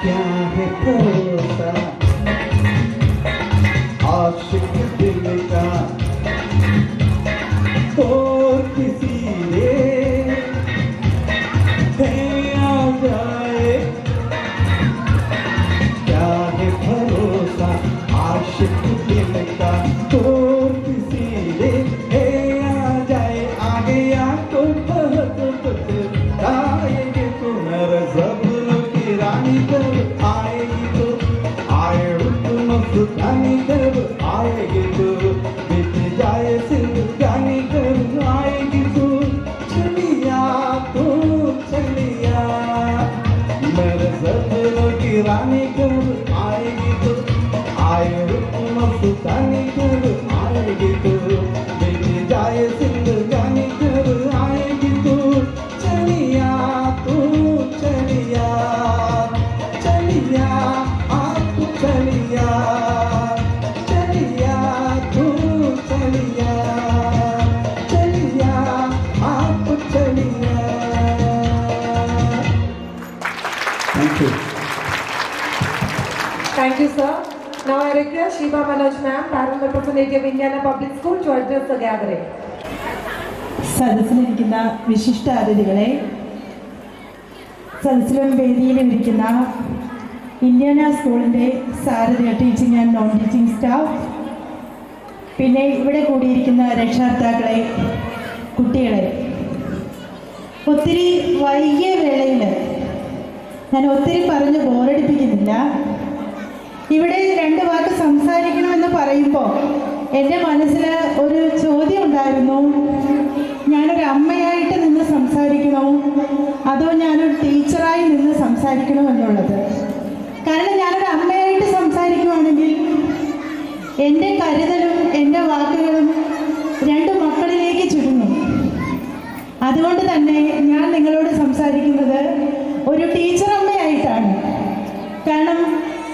क्या है भरोसा आशिक दिल का, और किसी ने आ जाए। क्या है भरोसा आशिक दिल का, और किसी ने आ जाए। आगे या तो बहुत आएगी तुम्हारा ज़ब्र की रानी कब आएगी तू, आए रुत मस्तानी कब आएगी तू, बीत जाए जिंदगानी कब आएगी तू, चलिया तू चलिया। मेरे ज़ब्र की रानी कब आएगी तू, आए रुत मस्तानी कब आएगी तू, बीत जाए जिंदगानी कब आएगी तू, चलिया तू चलिया। चलिया आप चलिया, चलिया तू चलिया, चलिया आप चलिया। Thank you. Thank you, sir. Now I request Shiva Manoj ma'am, parent representative Indiana Public School, to address the gathering. സദസ്സിലിരിക്കുന്ന വിശിഷ്ട അതിഥികളെ, സദസ്സിലും വേദിയിലും ഇരിക്കുന്ന ഇന്ത്യാന സ്കൂളിൻ്റെ സാരഥി teaching and non teaching staff, പിന്നെ ഇവിടെ കൂടിയിരിക്കുന്ന രക്ഷാകർത്താക്കളെ, കുട്ടികളെ, ഒത്തിരി വൈകിയ വേളയിൽ ഞാൻ ഒത്തിരി പറഞ്ഞ് ബോറടിപ്പിക്കുന്നില്ല. ഇവിടെ രണ്ട് വാക്ക് സംസാരിക്കണമെന്ന് പറയുമ്പോൾ എൻ്റെ മനസ്സിൽ ഒരു ചോദ്യം ഉണ്ടായിരുന്നു. ഞാനൊരു അമ്മയായിട്ട് നിന്ന് സംസാരിക്കണോ അതോ ഞാനൊരു ടീച്ചറായി നിന്ന് സംസാരിക്കണോ എന്നുള്ളത്. കാരണം ഞാനൊരു അമ്മയായിട്ട് സംസാരിക്കുവാണെങ്കിൽ എൻ്റെ കരുതലും എൻ്റെ വാക്കുകളും രണ്ട് മക്കളിലേക്ക് ചുരുങ്ങും. അതുകൊണ്ട് തന്നെ ഞാൻ നിങ്ങളോട് സംസാരിക്കുന്നത് ഒരു ടീച്ചർ അമ്മയായിട്ടാണ്. കാരണം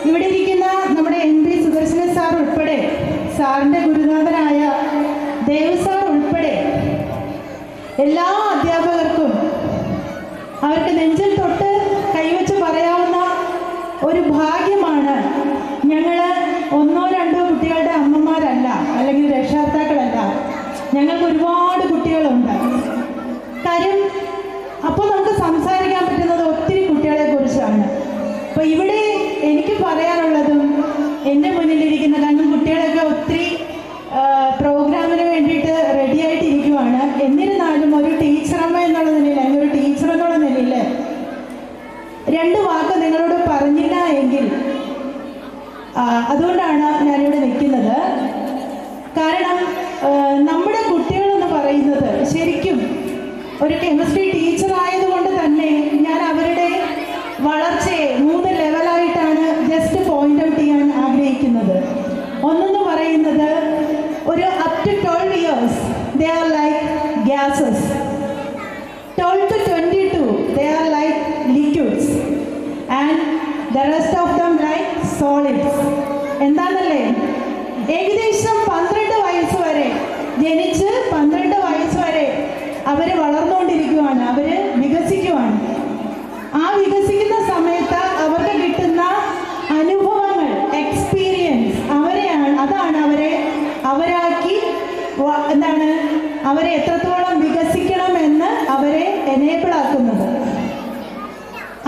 ഇവിടെ ഇരിക്കുന്ന നമ്മുടെ MP സുദർശനൻ സാർ ഉൾപ്പെടെ, സാറിൻ്റെ ഗുരുനാഥനായ ദേവ് സാർ ഉൾപ്പെടെ എല്ലാ അധ്യാപകർക്കും അവർക്ക് നെഞ്ചിൽ തൊട്ട് കൈവച്ച് പറയാവുന്ന ഒരു ഭാഗ്യമാണ് ഞങ്ങൾ ഒന്നോ രണ്ടോ കുട്ടികളുടെ അമ്മമാരല്ല, അല്ലെങ്കിൽ രക്ഷാകർത്താക്കളല്ല. ഞങ്ങൾക്ക് ഒരുപാട് കുട്ടികളുണ്ട്. കാര്യം അപ്പോൾ നമുക്ക് സംസാരിക്കാൻ പറ്റുന്നത് ഒത്തിരി കുട്ടികളെ കുറിച്ചാണ്. അപ്പോൾ ഇവിടെ എനിക്ക് പറയാനുള്ളതും എൻ്റെ മുന്നിലിരിക്കുന്ന, കാരണം കുട്ടികളൊക്കെ ഒത്തിരി പ്രോഗ്രാമിന് വേണ്ടിയിട്ട് റെഡിയായിട്ടിരിക്കുവാണ്. എന്നിരുന്നാലും ഒരു ടീച്ചറമ്മ എന്നുള്ള നിലയിൽ, അല്ലെങ്കിൽ ഒരു ടീച്ചർ എന്നുള്ള നിലയിൽ രണ്ട് വാക്ക് നിങ്ങളോട് പറഞ്ഞില്ല എങ്കിൽ, അതുകൊണ്ടാണ് ഞാനിവിടെ നിൽക്കുന്നത്. കാരണം നമ്മുടെ കുട്ടികളെന്ന് പറയുന്നത് ശരിക്കും ഒരു കെമിസ്ട്രി ടീച്ചർ ആയതുകൊണ്ട് തന്നെ ഞാൻ അവരുടെ വളർച്ചയെ 3 ലെവലായിട്ടാണ് ജസ്റ്റ് പോയിന്റ് ഔട്ട് ചെയ്യാൻ ആഗ്രഹിക്കുന്നത്. ഒന്നെന്ന് പറയുന്നത് ഒരു up to 12 years they are like gases. 12 to 22, they are like liquids. And the rest of them like solids. എന്താണല്ലേ? ഏകദേശം 12 വയസ്സ് വരെ, ജനിച്ച് 12 വയസ്സ് വരെ അവർ വളർന്നുകൊണ്ടിരിക്കുകയാണ്, അവർ വികസിക്കുവാണ്. ആ വികസിക്കുന്ന സമയത്ത് അവർക്ക് കിട്ടുന്ന അനുഭവങ്ങൾ, എക്സ്പീരിയൻസ്, അതാണ് അവരാക്കി അവരെ എത്രത്തോളം വികസിക്കണമെന്ന് അവരെ എനേബിൾ ആക്കുന്നത്.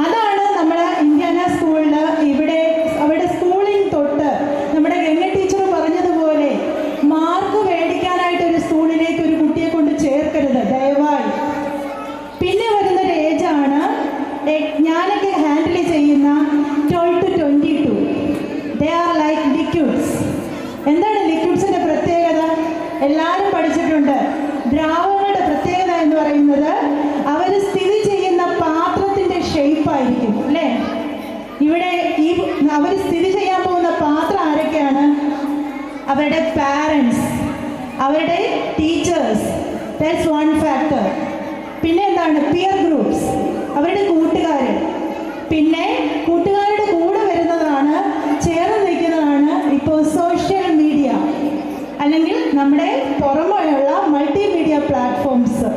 അതാണ് നമ്മുടെ ഇന്ത്യാന സ്കൂളിൽ ഇവിടെ അവിടെ സ്കൂളിൽ തൊട്ട് നമ്മുടെ ഗംഗ ടീച്ചർ പറഞ്ഞതുപോലെ മാർക്ക് മേടിക്കാനായിട്ട് ഒരു സ്കൂളിലേക്ക് ഒരു കുട്ടിയെ കൊണ്ട് ചേർക്കരുത് ദയവായി. പിന്നെ വരുന്നൊരു ഏജാണ് ഞാനൊക്കെ ഹാൻഡിൽ ചെയ്യുന്ന 12 to 22. They are like liquids. എന്താണ് ലിക്വിഡ്സിൻ്റെ പ്രത്യേകത? എല്ലാവരും പഠിച്ചിട്ടുണ്ട്. ദ്രാവകങ്ങളുടെ പ്രത്യേകത എന്ന് പറയുന്നത് അവർ സ്ഥിതി ചെയ്യുന്ന പാത്രത്തിൻ്റെ ഷേപ്പായിരിക്കും അല്ലേ? ഇവിടെ അവർ സ്ഥിതി ചെയ്യാൻ പോകുന്ന പാത്രം ആരൊക്കെയാണ്? അവരുടെ പാരൻസ്, അവരുടെ ടീച്ചേഴ്സ്. That's one factor. പിന്നെ എന്താണ്? പിയർ ഗ്രൂപ്പ്സ്, അവരുടെ കൂട്ടുകാർ. പിന്നെ കൂട്ടുകാരുടെ കൂടെ വരുന്നതാണ്, ചേർന്ന് നിൽക്കുന്നതാണ് ഇപ്പോൾ സോഷ്യൽ മീഡിയ അല്ലെങ്കിൽ നമ്മുടെ പുറമെയുള്ള മൾട്ടിമീഡിയ പ്ലാറ്റ്ഫോംസ്.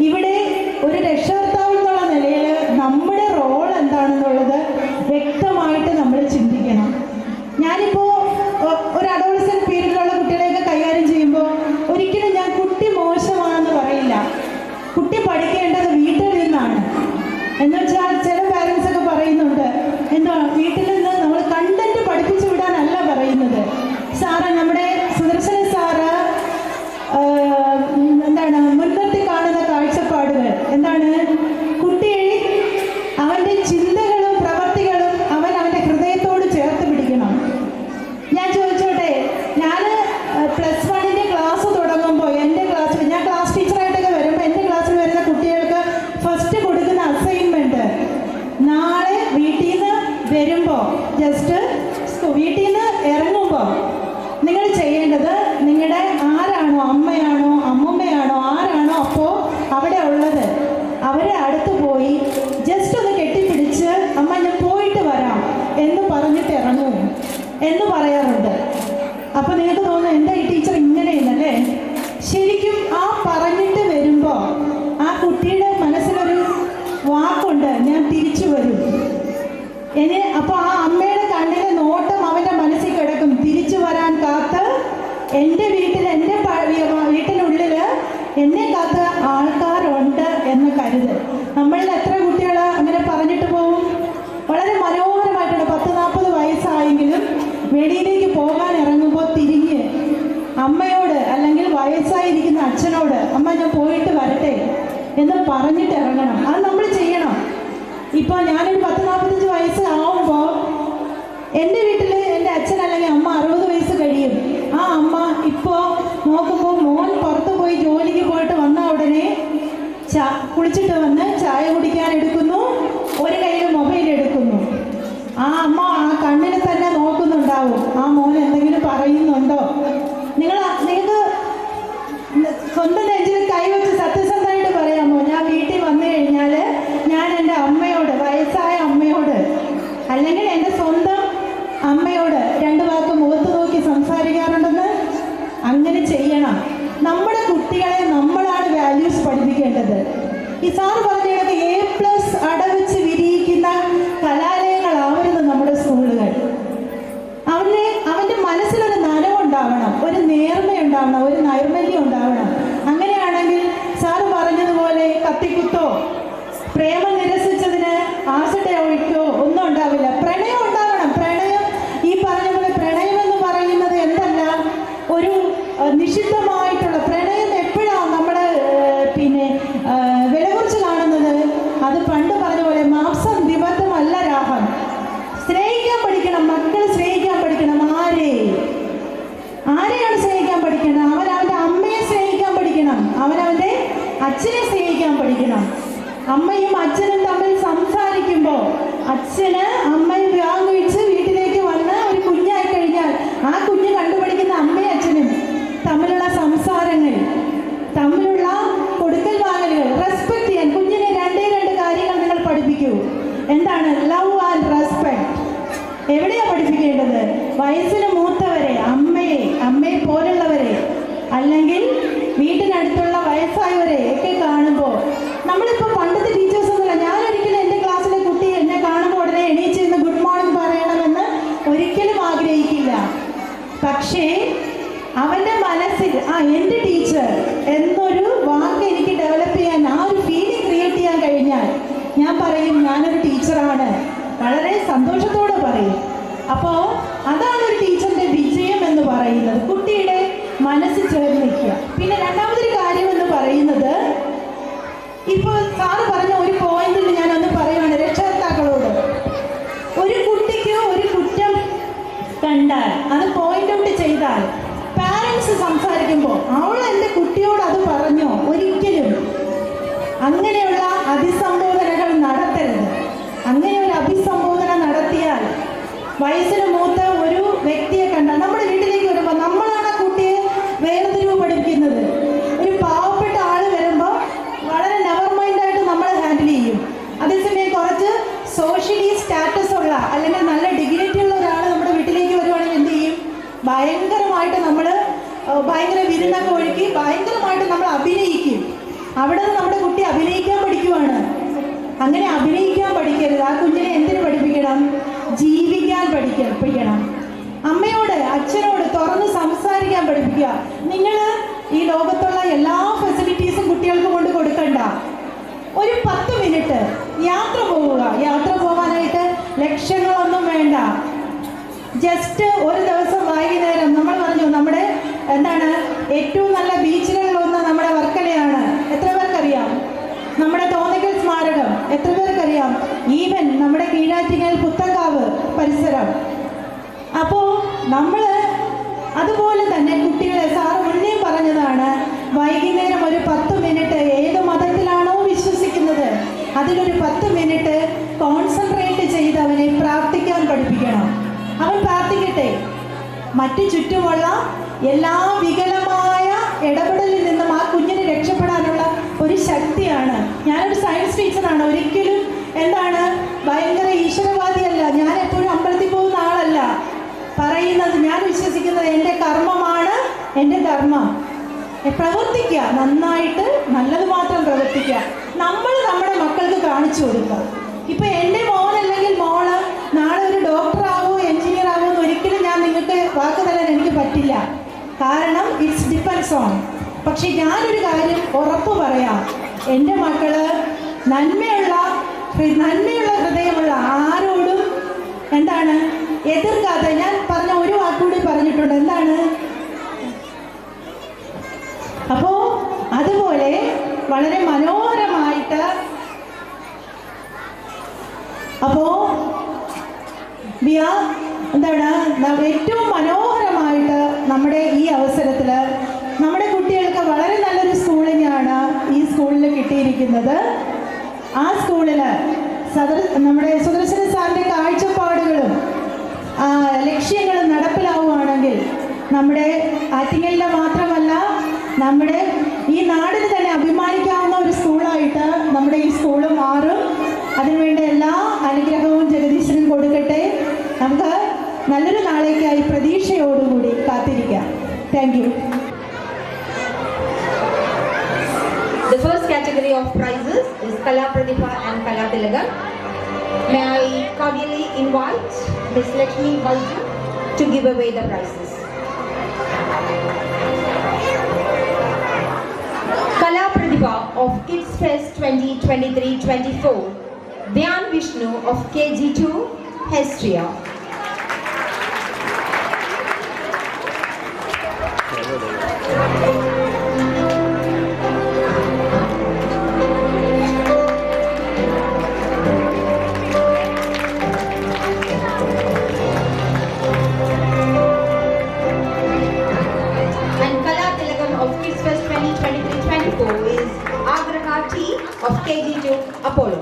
ഇവിടെ ഒരു രക്ഷകർത്താവ് എന്നുള്ള നിലയിൽ നമ്മുടെ റോൾ എന്താണെന്നുള്ളത് വ്യക്തമായിട്ട് നമ്മൾ ചിന്തിക്കണം. ഞാനിപ്പോൾ ഒരു അഡോളസെന്റ് പീരീഡിലുള്ള കുട്ടികളെയൊക്കെ കൈകാര്യം ചെയ്യുമ്പോൾ ഒരിക്കലും ഞാൻ കുട്ടി മോശമാണെന്ന് പറയില്ല. കുട്ടി പഠിക്കേണ്ടത് വീട്ടിൽ നിന്നാണ്. എന്നുവെച്ചാൽ ചില പാരൻസ് ഒക്കെ പറയുന്നുണ്ട്, എന്താ വീട്ടിൽ നിന്ന് നമ്മൾ കണ്ടന്റ് പഠിപ്പിച്ചു വിടാനല്ല പറയുന്നത്. സാറ് നമ്മുടെ സുദർശന സാറ് എന്താണ് മുൻനിർത്തി കാണുന്ന കാഴ്ചപ്പാടുകൾ എന്താണ്? കുട്ടി അവൻ്റെ ചിന്തകളും പ്രവർത്തികളും അവൻ്റെ ഹൃദയത്തോട് ചേർത്ത് പിടിക്കണം. ഞാൻ ചോദിച്ചോട്ടെ, ഞാൻ +1 ക്ലാസ് തുടങ്ങുമ്പോൾ എൻ്റെ ക്ലാസ്സിൽ, ഞാൻ ക്ലാസ് ടീച്ചറായിട്ടൊക്കെ വരുമ്പോൾ എൻ്റെ ക്ലാസ്സിൽ വരുന്ന കുട്ടികൾക്ക് ഫസ്റ്റ് കൊടുക്കുന്ന അസൈൻമെൻറ്റ്, നാളെ വീട്ടിൽ നിന്ന് വരുമ്പോൾ വീട്ടിൽ നിന്ന് ഇറങ്ങുമ്പോൾ നിങ്ങൾ ചെയ്യേണ്ടത് നിങ്ങളുടെ ആരാണോ, അമ്മയാണോ അമ്മൂമ്മയാണോ ആരാണോ അപ്പോൾ അവിടെ ഉള്ളത് അവരെ അടുത്ത് പോയി ജസ്റ്റ് ഒന്ന് കെട്ടിപ്പിടിച്ച് അമ്മ ഞാൻ പോയിട്ട് വരാം എന്ന് പറഞ്ഞിട്ട് ഇറങ്ങൂ എന്ന് പറയാറുണ്ട്. അപ്പോൾ നിങ്ങൾക്ക് തോന്നുന്നു എൻ്റെ ഈ ടീച്ചർ ഇങ്ങനെയെന്നല്ലേ? ശരിക്കും ആ പറഞ്ഞിട്ട് വരുമ്പോൾ ആ കുട്ടിയുടെ മനസ്സിലൊരു വാക്കുണ്ട്, ഞാൻ തിരിച്ചു വരും. അപ്പോൾ ആ അമ്മയുടെ കണ്ണിലെ നോട്ടം അവൻ്റെ മനസ്സിൽ കിടക്കും, തിരിച്ചു വരാൻ കാത്ത് എൻ്റെ വീട്ടിൽ, എൻ്റെ വീട്ടിനുള്ളിൽ എന്നെ കാത്ത് ആൾക്കാരുണ്ട് എന്ന് കരുത്. നമ്മളിൽ എത്ര കുട്ടികൾ അങ്ങനെ പറഞ്ഞിട്ട് പോകും? വളരെ മനോഹരമായിട്ടുണ്ട്. 10-40 വയസ്സായെങ്കിലും വെളിയിലേക്ക് പോകാൻ ഇറങ്ങുമ്പോൾ തിരിഞ്ഞ് അമ്മയോട് അല്ലെങ്കിൽ വയസ്സായിരിക്കുന്ന അച്ഛനോട് അമ്മ ഞാൻ പോയിട്ട് വരട്ടെ എന്ന് പറഞ്ഞിട്ട് ഇറങ്ങണം. അത് നമ്മൾ ചെയ്യണം. ഇപ്പോൾ ഞാനൊരു 40-45 വയസ്സ് ആവുമ്പോൾ എൻ്റെ വീട്ടിൽ എൻ്റെ അച്ഛൻ അല്ലെങ്കിൽ അമ്മ 60 വയസ്സ് കഴിയും. ആ അമ്മ ഇപ്പോൾ നോക്കുമ്പോൾ മോൻ പുറത്ത് പോയി ജോലിക്ക് പോയിട്ട് വന്ന ഉടനെ കുളിച്ചിട്ട് വന്ന് ചായ കുടിക്കാൻ എടുക്കുന്നു, ഒരു കയ്യിൽ മൊബൈൽ എടുക്കുന്നു. ആ അമ്മ ആ കണ്ണിനെ തന്നെ നോക്കുന്നുണ്ടാവും, ആ മോൻ എന്തെങ്കിലും പറയുന്നുണ്ടോ. നിങ്ങൾക്ക് സ്വന്തം നെഞ്ചിൽ കൈവച്ച് സത്യസന്ധമായിട്ട് പറയാമോ, ഞാൻ വീട്ടിൽ വന്നു കഴിഞ്ഞാൽ ഞാൻ എൻ്റെ അമ്മയോട്, വയസ്സായ അമ്മയോട് അല്ലെങ്കിൽ എൻ്റെ സ്വന്തം അമ്മയോട് 2 വാക്ക് മുഖത്ത് നോക്കി സംസാരിക്കാറുണ്ടെന്ന്? അങ്ങനെ ചെയ്യണം. നമ്മുടെ കുട്ടികളെ നമ്മളാണ് വാല്യൂസ് പഠിപ്പിക്കേണ്ടത്. ഈ സാറ് പറഞ്ഞത് A+ അടവച്ച് വിരിയിക്കുന്ന കലാലയങ്ങളാവരുത് നമ്മുടെ സ്കൂളുകൾ. അവൻ്റെ മനസ്സിലൊരു നനവുണ്ടാവണം, ഒരു നേർമയുണ്ടാവണം, ഒരു നൈർമല്യം ഉണ്ടാവണം. അങ്ങനെയാണെങ്കിൽ സാറ് പറഞ്ഞതുപോലെ കത്തിക്കുത്തോ പ്രേമം നിരസിച്ചതിന് ആസിഡ് ഒഴിക്കോ ഒന്നും ഉണ്ടാവില്ല. പ്രണയം ഉണ്ടാവണം. പ്രണയം ഈ പറഞ്ഞ പോലെ പ്രണയം എന്ന് പറയുന്നത് എന്തല്ല, ഒരു നിഷിദ്ധമായിട്ടുള്ള പ്രണയം എപ്പോഴാണ് നമ്മൾ വില കുറിച്ച് കാണുന്നത്? അത് പണ്ട് പറഞ്ഞ പോലെ മാംസം ദിവസമല്ല രാഹം. സ്നേഹിക്കാൻ പഠിക്കണം, മക്കൾ സ്നേഹിക്കാൻ പഠിക്കണം. ആരെയാണ് സ്നേഹിക്കാൻ പഠിക്കണം? അവനവൻ്റെ അമ്മയെ സ്നേഹിക്കാൻ പഠിക്കണം, അവനവൻ്റെ അച്ഛനെ സ്നേഹിക്കാൻ പഠിക്കണം. അമ്മയും അച്ഛനും തമ്മിൽ സംസാരിക്കുമ്പോൾ അച്ഛന് അമ്മയും വിവാഹം കഴിച്ച് വീട്ടിലേക്ക് വന്ന് ഒരു കുഞ്ഞായി കഴിഞ്ഞാൽ ആ കുഞ്ഞ് കണ്ടുപിടിക്കുന്ന അമ്മയും അച്ഛനും തമ്മിലുള്ള സംസാരങ്ങൾ, തമ്മിലുള്ള വയസ്സിന് മൂത്തവരെ, അമ്മയെ പോലുള്ളവരെ, അല്ലെങ്കിൽ വീട്ടിനടുത്തുള്ള വയസ്സായവരെ ഒക്കെ കാണുമ്പോൾ നമ്മളിപ്പോൾ പണ്ടത്തെ ടീച്ചേഴ്സ് ഒന്നുമില്ല. ഞാനൊരിക്കലും എൻ്റെ ക്ലാസ്സിലെ കുട്ടി എന്നെ കാണുമ്പോൾ ഉടനെ എണീച്ച് നിന്ന് ഗുഡ് മോർണിംഗ് പറയണമെന്ന് ഒരിക്കലും ആഗ്രഹിക്കില്ല. പക്ഷേ അവൻ്റെ മനസ്സിൽ എൻ്റെ ടീച്ചർ എന്നൊരു വാക്ക് എനിക്ക് ഡെവലപ്പ് ചെയ്യാൻ, ആ ഒരു ഫീലിംഗ് ക്രിയേറ്റ് ചെയ്യാൻ കഴിഞ്ഞാൽ ഞാൻ പറയും ഞാനൊരു ടീച്ചറാണ്, വളരെ സന്തോഷത്തോടെ പറയും. അപ്പോൾ അതാണ് ഒരു ടീച്ചറിൻ്റെ വിജയം എന്ന് പറയുന്നത്, കുട്ടിയുടെ മനസ്സിൽ ചേർന്ന് നിൽക്കുക. പിന്നെ രണ്ടാമതൊരു കാര്യം എന്ന് പറയുന്നത്, ഇപ്പോൾ സാറ് പറഞ്ഞ ഒരു പോയിന്റിൽ ഞാനൊന്ന് പറയുകയാണ് രക്ഷകർത്താക്കളോട്. ഒരു കുട്ടിക്ക് ഒരു കുറ്റം കണ്ടാൽ അത് പോയിന്റ് ഔട്ട് ചെയ്താൽ പാരൻസ് സംസാരിക്കുമ്പോൾ അവൾ എൻ്റെ കുട്ടിയോട് അത് പറഞ്ഞോ, ഒരിക്കലും അങ്ങനെയുള്ള അഭിസംബോധനകൾ നടത്തരുത്. അങ്ങനെ ഒരു അഭിസംബോധന നടത്തിയാൽ വയസ്സിന് മൂത്ത ഒരു വ്യക്തിയെ കണ്ടാൽ നമ്മുടെ വീട്ടിലേക്ക് വരുമ്പോൾ നമ്മളാണ് ആ കുട്ടിയെ വേർതിരിവ് പഠിപ്പിക്കുന്നത്. ഒരു പാവപ്പെട്ട ആൾ വരുമ്പോൾ വളരെ നെവർ മൈൻഡായിട്ട് നമ്മൾ ഹാൻഡിൽ ചെയ്യും. അതേസമയം കുറച്ച് സോഷ്യലി സ്റ്റാറ്റസ് ഉള്ള അല്ലെങ്കിൽ നല്ല ഡിഗ്നിറ്റി ഉള്ള ഒരാൾ നമ്മുടെ വീട്ടിലേക്ക് വരുവാണെങ്കിൽ എന്ത് ചെയ്യും? ഭയങ്കരമായിട്ട് നമ്മൾ ഭയങ്കര വിരുന്നൊക്കെ ഒഴുക്കി ഭയങ്കരമായിട്ട് നമ്മൾ അഭിനയിക്കും. അവിടെ നിന്ന് നമ്മുടെ കുട്ടി അഭിനയിക്കാൻ പഠിക്കുവാണ്. അങ്ങനെ അഭിനയിക്കാൻ പഠിക്കരുത്. ആ കുഞ്ഞിനെ എന്തിനു പഠിപ്പിക്കണം? ജീവിക്കാൻ പഠിപ്പിക്കണം. അമ്മയോട് അച്ഛനോട് തുറന്ന് സംസാരിക്കാൻ പഠിപ്പിക്കുക. നിങ്ങൾ ഈ ലോകത്തുള്ള എല്ലാ ഫെസിലിറ്റീസും കുട്ടികൾക്ക് കൊണ്ട് കൊടുക്കണ്ട. ഒരു 10 മിനിറ്റ് യാത്ര പോവുക. യാത്ര പോകാനായിട്ട് ലക്ഷ്യങ്ങളൊന്നും വേണ്ട. ജസ്റ്റ് ഒരു ദിവസം വൈകുന്നേരം നമ്മൾ പറഞ്ഞു നമ്മുടെ ഏറ്റവും നല്ല ബീച്ചുകളിലൊന്ന് നമ്മുടെ വർക്കലയാണ്. എത്ര പേർക്കറിയാം? നമ്മുടെ തോന്നയ്ക്കൽ സ്മാരകം എത്ര പേർക്കറിയാം? ഈവൻ നമ്മുടെ കീഴാറ്റിങ്ങൽ പുത്തങ്കാവ് പരിസരം. അപ്പോൾ നമ്മൾ അതുപോലെ തന്നെ കുട്ടികളെ, സാറ് മുന്നേ പറഞ്ഞതാണ്, വൈകുന്നേരം ഒരു 10 മിനിറ്റ് ഏത് മതത്തിലാണോ വിശ്വസിക്കുന്നത് അതിലൊരു 10 മിനിറ്റ് കോൺസെൻട്രേറ്റ് ചെയ്ത് അവനെ പ്രാർത്ഥിക്കാൻ പഠിപ്പിക്കണം. അവൻ പ്രാർത്ഥിക്കട്ടെ. മറ്റു ചുറ്റുമുള്ള എല്ലാ വികലമായ ഇടപെടലിൽ നിന്നും ആ കുഞ്ഞിനെ രക്ഷപ്പെടാനുള്ള ഒരു ശക്തിയാണ്. ഞാനൊരു സയൻസ് ടീച്ചറാണ്. ഒരിക്കലും ഭയങ്കര ഈശ്വരവാദിയല്ല. ഞാൻ എപ്പോഴും അമ്പലത്തിൽ പോകുന്ന ആളല്ല. പറയുന്നത് ഞാൻ വിശ്വസിക്കുന്നത് എൻ്റെ കർമ്മമാണ് എൻ്റെ ധർമ്മം. പ്രവർത്തിക്കുക, നന്നായിട്ട് നല്ലത് മാത്രം പ്രവർത്തിക്കുക. നമ്മൾ നമ്മുടെ മക്കൾക്ക് കാണിച്ചു കൊടുക്കുക. ഇപ്പം എൻ്റെ മോനല്ലെങ്കിൽ മോള് നാളെ ഒരു ഡോക്ടറാവോ എൻജിനീയർ ആവോ എന്ന് ഒരിക്കലും ഞാൻ നിങ്ങൾക്ക് വാക്ക് തരാൻ എനിക്ക് പറ്റില്ല. കാരണം ഇറ്റ്സ് ഡിപ്പെൻഡ്സ് ഓൺ. പക്ഷെ ഞാനൊരു കാര്യം ഉറപ്പ് പറയാം, എൻ്റെ മക്കള് നന്മയുള്ള ഹൃദയമുള്ള ആരോടും എതിർക്കാതെ, ഞാൻ പറഞ്ഞ ഒരു വാക്കുകൂടി പറഞ്ഞിട്ടുണ്ട്, അപ്പോ അതുപോലെ വളരെ മനോഹരമായിട്ട് ഏറ്റവും മനോഹരമായിട്ട് നമ്മുടെ ഈ അവസരത്തിൽ നമ്മുടെ കുട്ടികൾക്ക് വളരെ നല്ലൊരു സ്കൂളിംഗ് ആണ് ഈ സ്കൂളിൽ കിട്ടിയിരിക്കുന്നത്. ആ സ്കൂളിൽ നമ്മുടെ സുദർശന സാറിൻ്റെ കാഴ്ചപ്പാടുകളും ലക്ഷ്യങ്ങളും നടപ്പിലാവുകയാണെങ്കിൽ നമ്മുടെ ആറ്റിങ്ങലിലെ മാത്രമല്ല നമ്മുടെ ഈ നാടിന് തന്നെ അഭിമാനിക്കാവുന്ന ഒരു സ്കൂളായിട്ട് നമ്മുടെ ഈ സ്കൂൾ മാറും. അതിനുവേണ്ട എല്ലാ അനുഗ്രഹവും ജഗദീശനും കൊടുക്കട്ടെ. നമുക്ക് നല്ലൊരു നാളേക്കായി പ്രതീക്ഷയോടുകൂടി കാത്തിരിക്കാം. Thank you. The first category of prizes is Kala Pradipha and Kala Tilagam. May I cordially invite Ms. Lakshmi Balju to give away the prizes. Kala Pradipha of Kids Fest 2023-24, Dhyan Vishnu of KG2, Hestria. Of KG2 Apollo.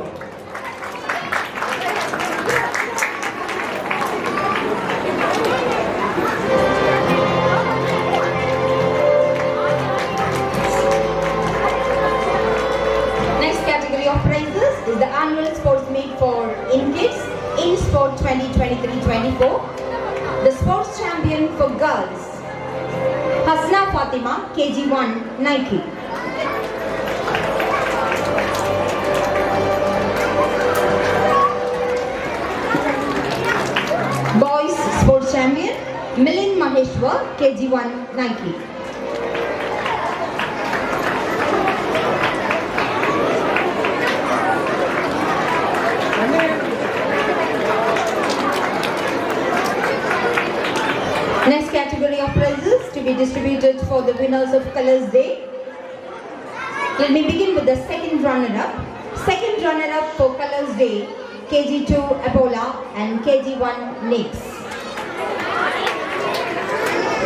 Next category of prizes is the annual sports meet for InKids, InSport 2023-24. The sports for girls. Hasna Fatima, KG1, Nike. Boys Sports Champion, Milind Maheshwar, KG1, Nike. Next category of prizes to be distributed for the winners of Colors Day. Let me begin with the second runner-up. Second runner-up for Colors Day, KG2 Ebola and KG1 Nix.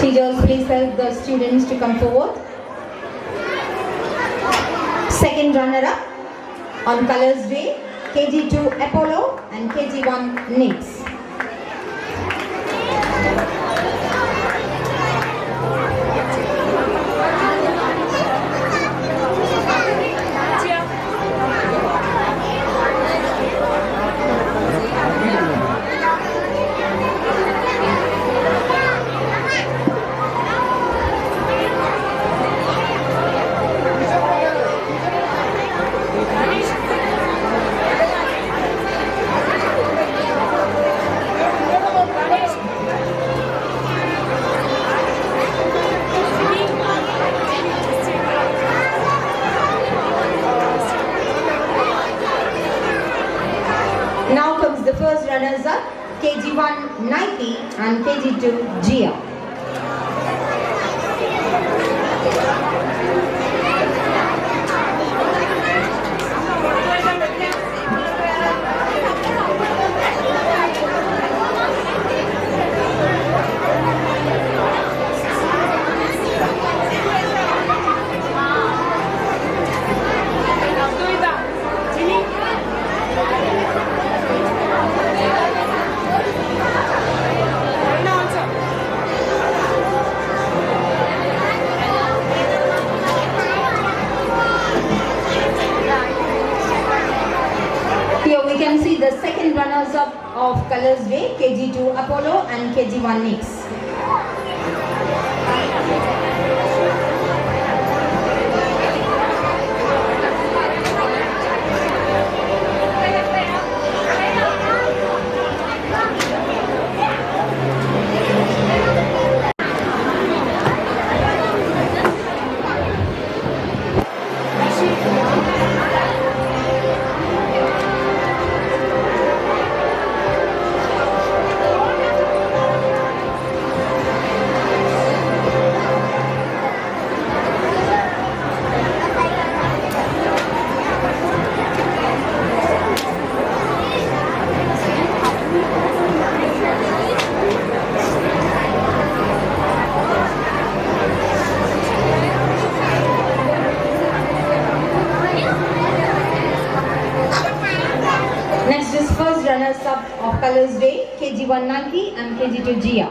Teachers, please help the students to come forward. Second runner-up on Colors Day, KG2 Apollo and KG1 Nix. Now comes the first runners-up, KG1 Nike and KG2 Gia. The second runners-up of Colors Day, KG2 Apollo and KG1 Nix. Runners-up of Colors Day, KG1 Nike and KG2 Gia.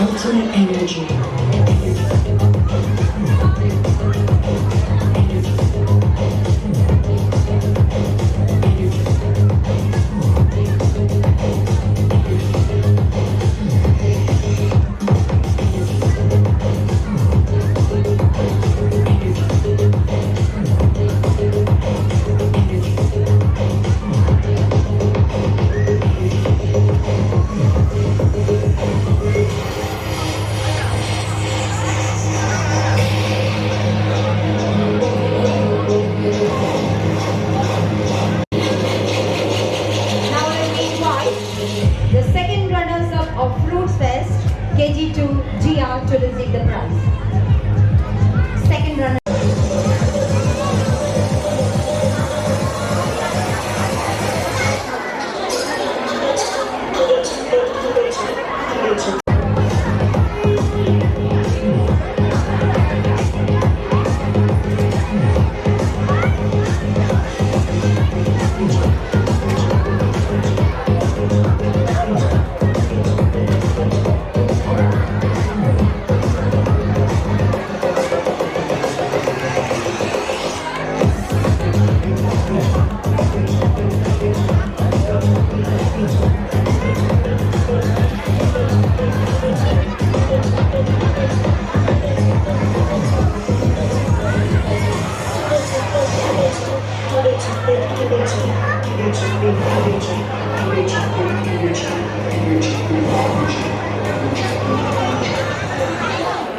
Ultimate energy. KG2 GR to receive the prize. Second runner.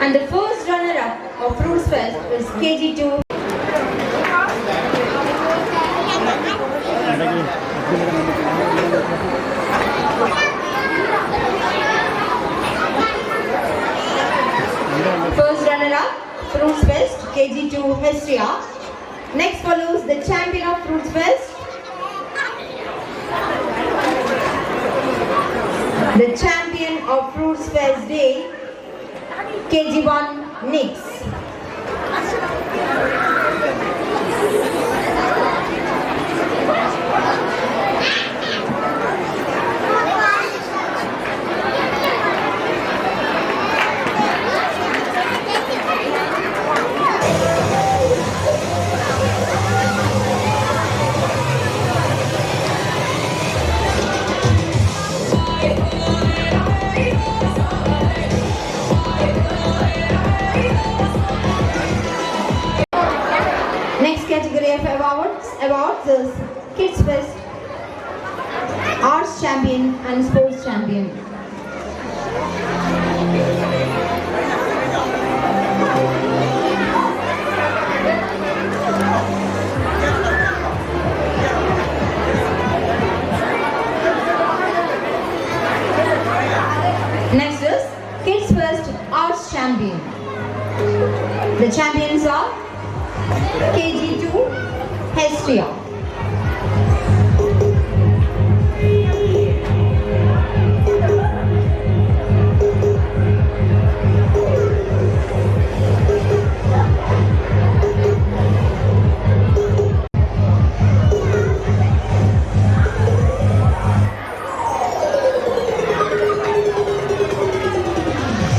And the first runner-up of Fruits Fest is KG2. First runner-up, Fruits Fest, KG2 Hestia. Next follows the champion of Fruits Fest, the champion of Fruits Fest Day, KG1 Nix. Next category of awards is Kids Fest, Arts Champion and Sports Champion. Next is Kids Fest Arts Champion. The champions are KG2 Hestia.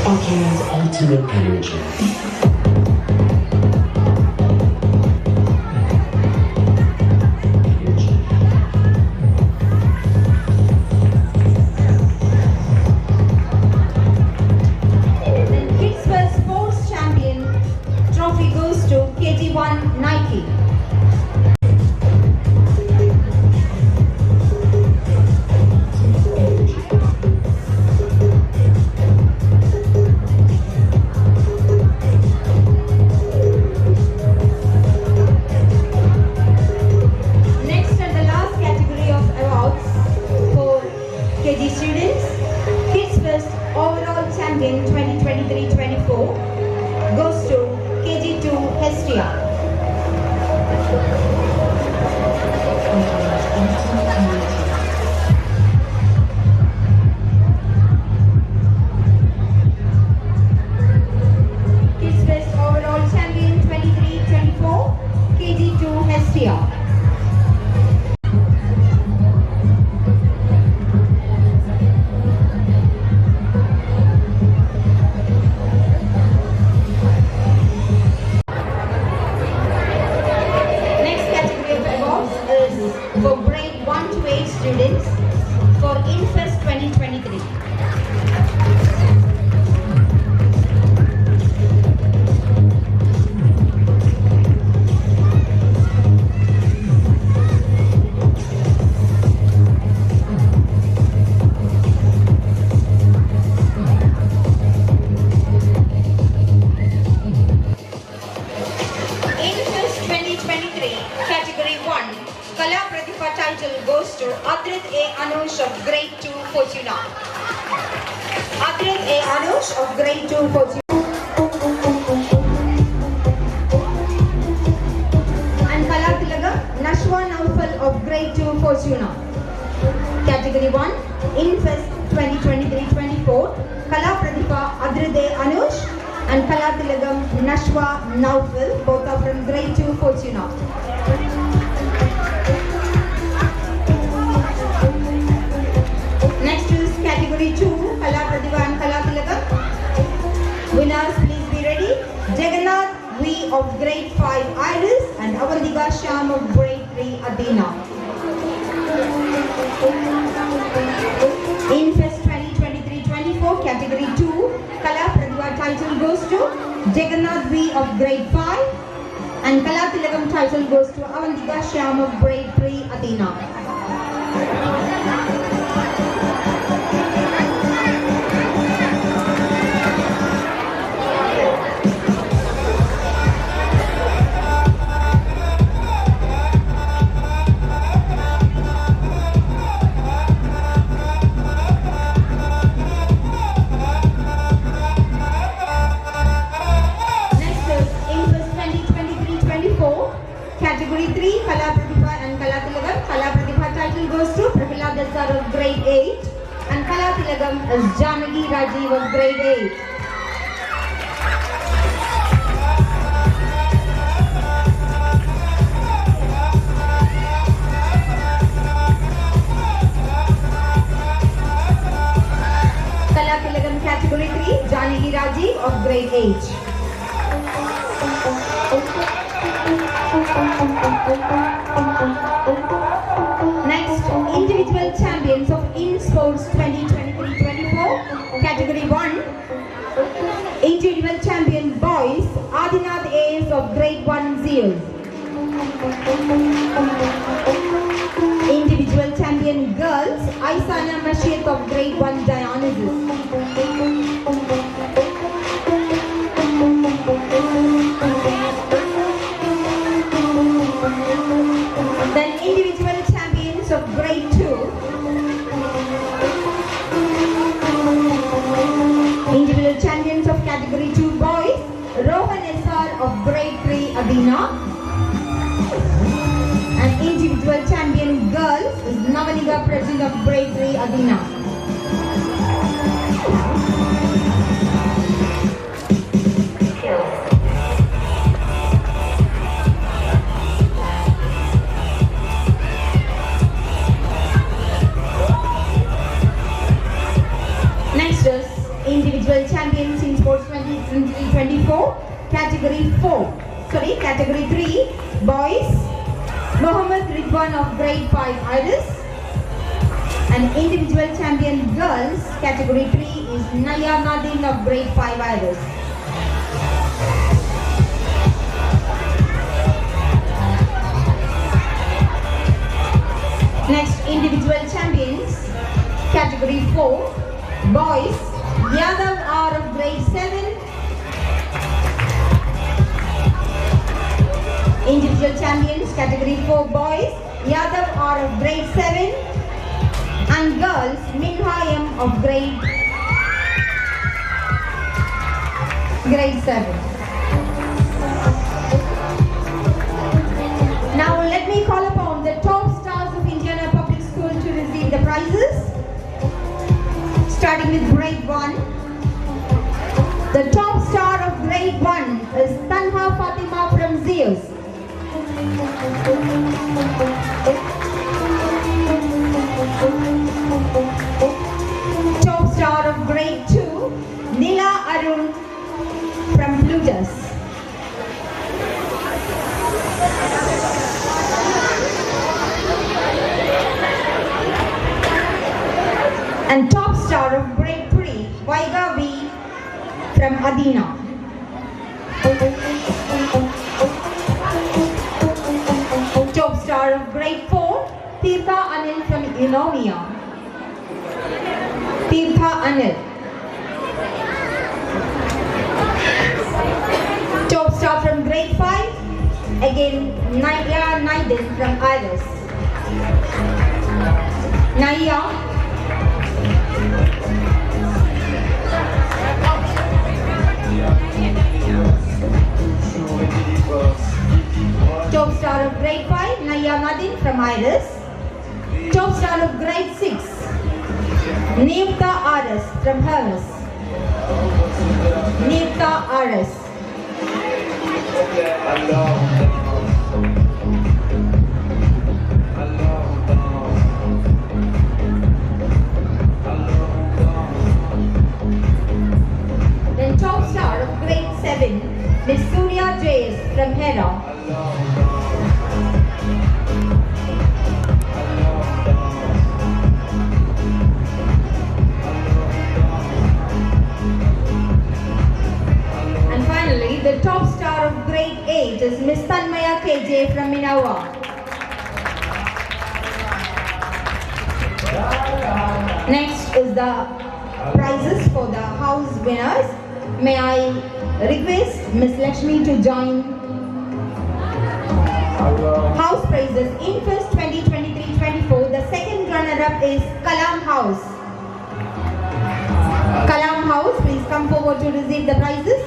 Oculus Ultimate Energy. KG1 Nike. Next and the last category of awards for KG students, Kids Fest Overall Champion 2023-24 goes to KG2 Hestia. Kids Fest Overall Champion 23-24 KG2 Hestia. Anush of grade 2 Fortuna. And Kala Tilagam, Nashwa Naufal of grade 2 Fortuna. Category 1, Infest 2023-24, Kala Pradipha Adride Anush and Kala Tilagam Nashwa Naufal, both are from grade 2 Fortuna. Next is category 2, Kala Pradipha and Kala Tilagam. Winners, please be ready. Jagannath V of grade 5 Iris and Avandika Sham of grade 3 Adina. Infest 2023-24, category 2, Kala Pradipha title goes to Jagannath V of grade 5 and Kala Tilagam title goes to Avandika Sham of grade 3 Adina. Category 3, Kala Pradipha and Kala Tilagam. Kala Pradipha title goes to Prahalad Dasar of grade 8 and Kala Tilagam is Janagi Rajiv of grade 8. Kala Tilagam category 3, Janagi Rajiv of grade 8. Next, individual champions of InSports 2023-24, category 1, individual champion boys, Adinath AS of grade 1 Zeus. Individual champion girls, Aisana Mashiat of grade 1 Dionysus. Then individual champions of grade 2. Individual champions of category 2 boys, Rohan SR of grade 3 Adina. And individual champion girls is Navanika Prajit of grade 3 Adina. Next is individual champions in sports 2023-24, category 3 boys, Mohammed Ridwan of grade 5 Iris, and individual champion girls category 3 is Naya Nadin of grade 5 Iris. Next, individual champions category 4 boys, Yadav R of grade 7. Individual champions category 4 boys, Yadav R of grade 7 and girls, Minha M of grade 7. Now let me call upon the top stars of Indiana Public School to receive the prizes. Starting with grade 1. The top star of grade 1 is Tanha Fatima from Zeus. Top star of grade 2, Nila Arun from Plutus. And top star of grade 3, Vaiga V from Adina. Top star of grade 4, Tirtha Anil from Eunomia. Tirtha Anil. Top star from grade 5, again Naya Naidin from Iris. Naya. Iris. Top star of grade 6, Niyukta Aris from Hermes. Niyukta Aris. Then top star of grade 7, Miss Surya Jays from Hera. And finally, the top star of grade 8 is Miss Tanmaya KJ from Minawa. Next is the prizes for the house winners. May I request Miss Lakshmi to join. House prizes Infest 2023-24. The second runner-up is Kalam House. Kalam House, please come forward to receive the prizes.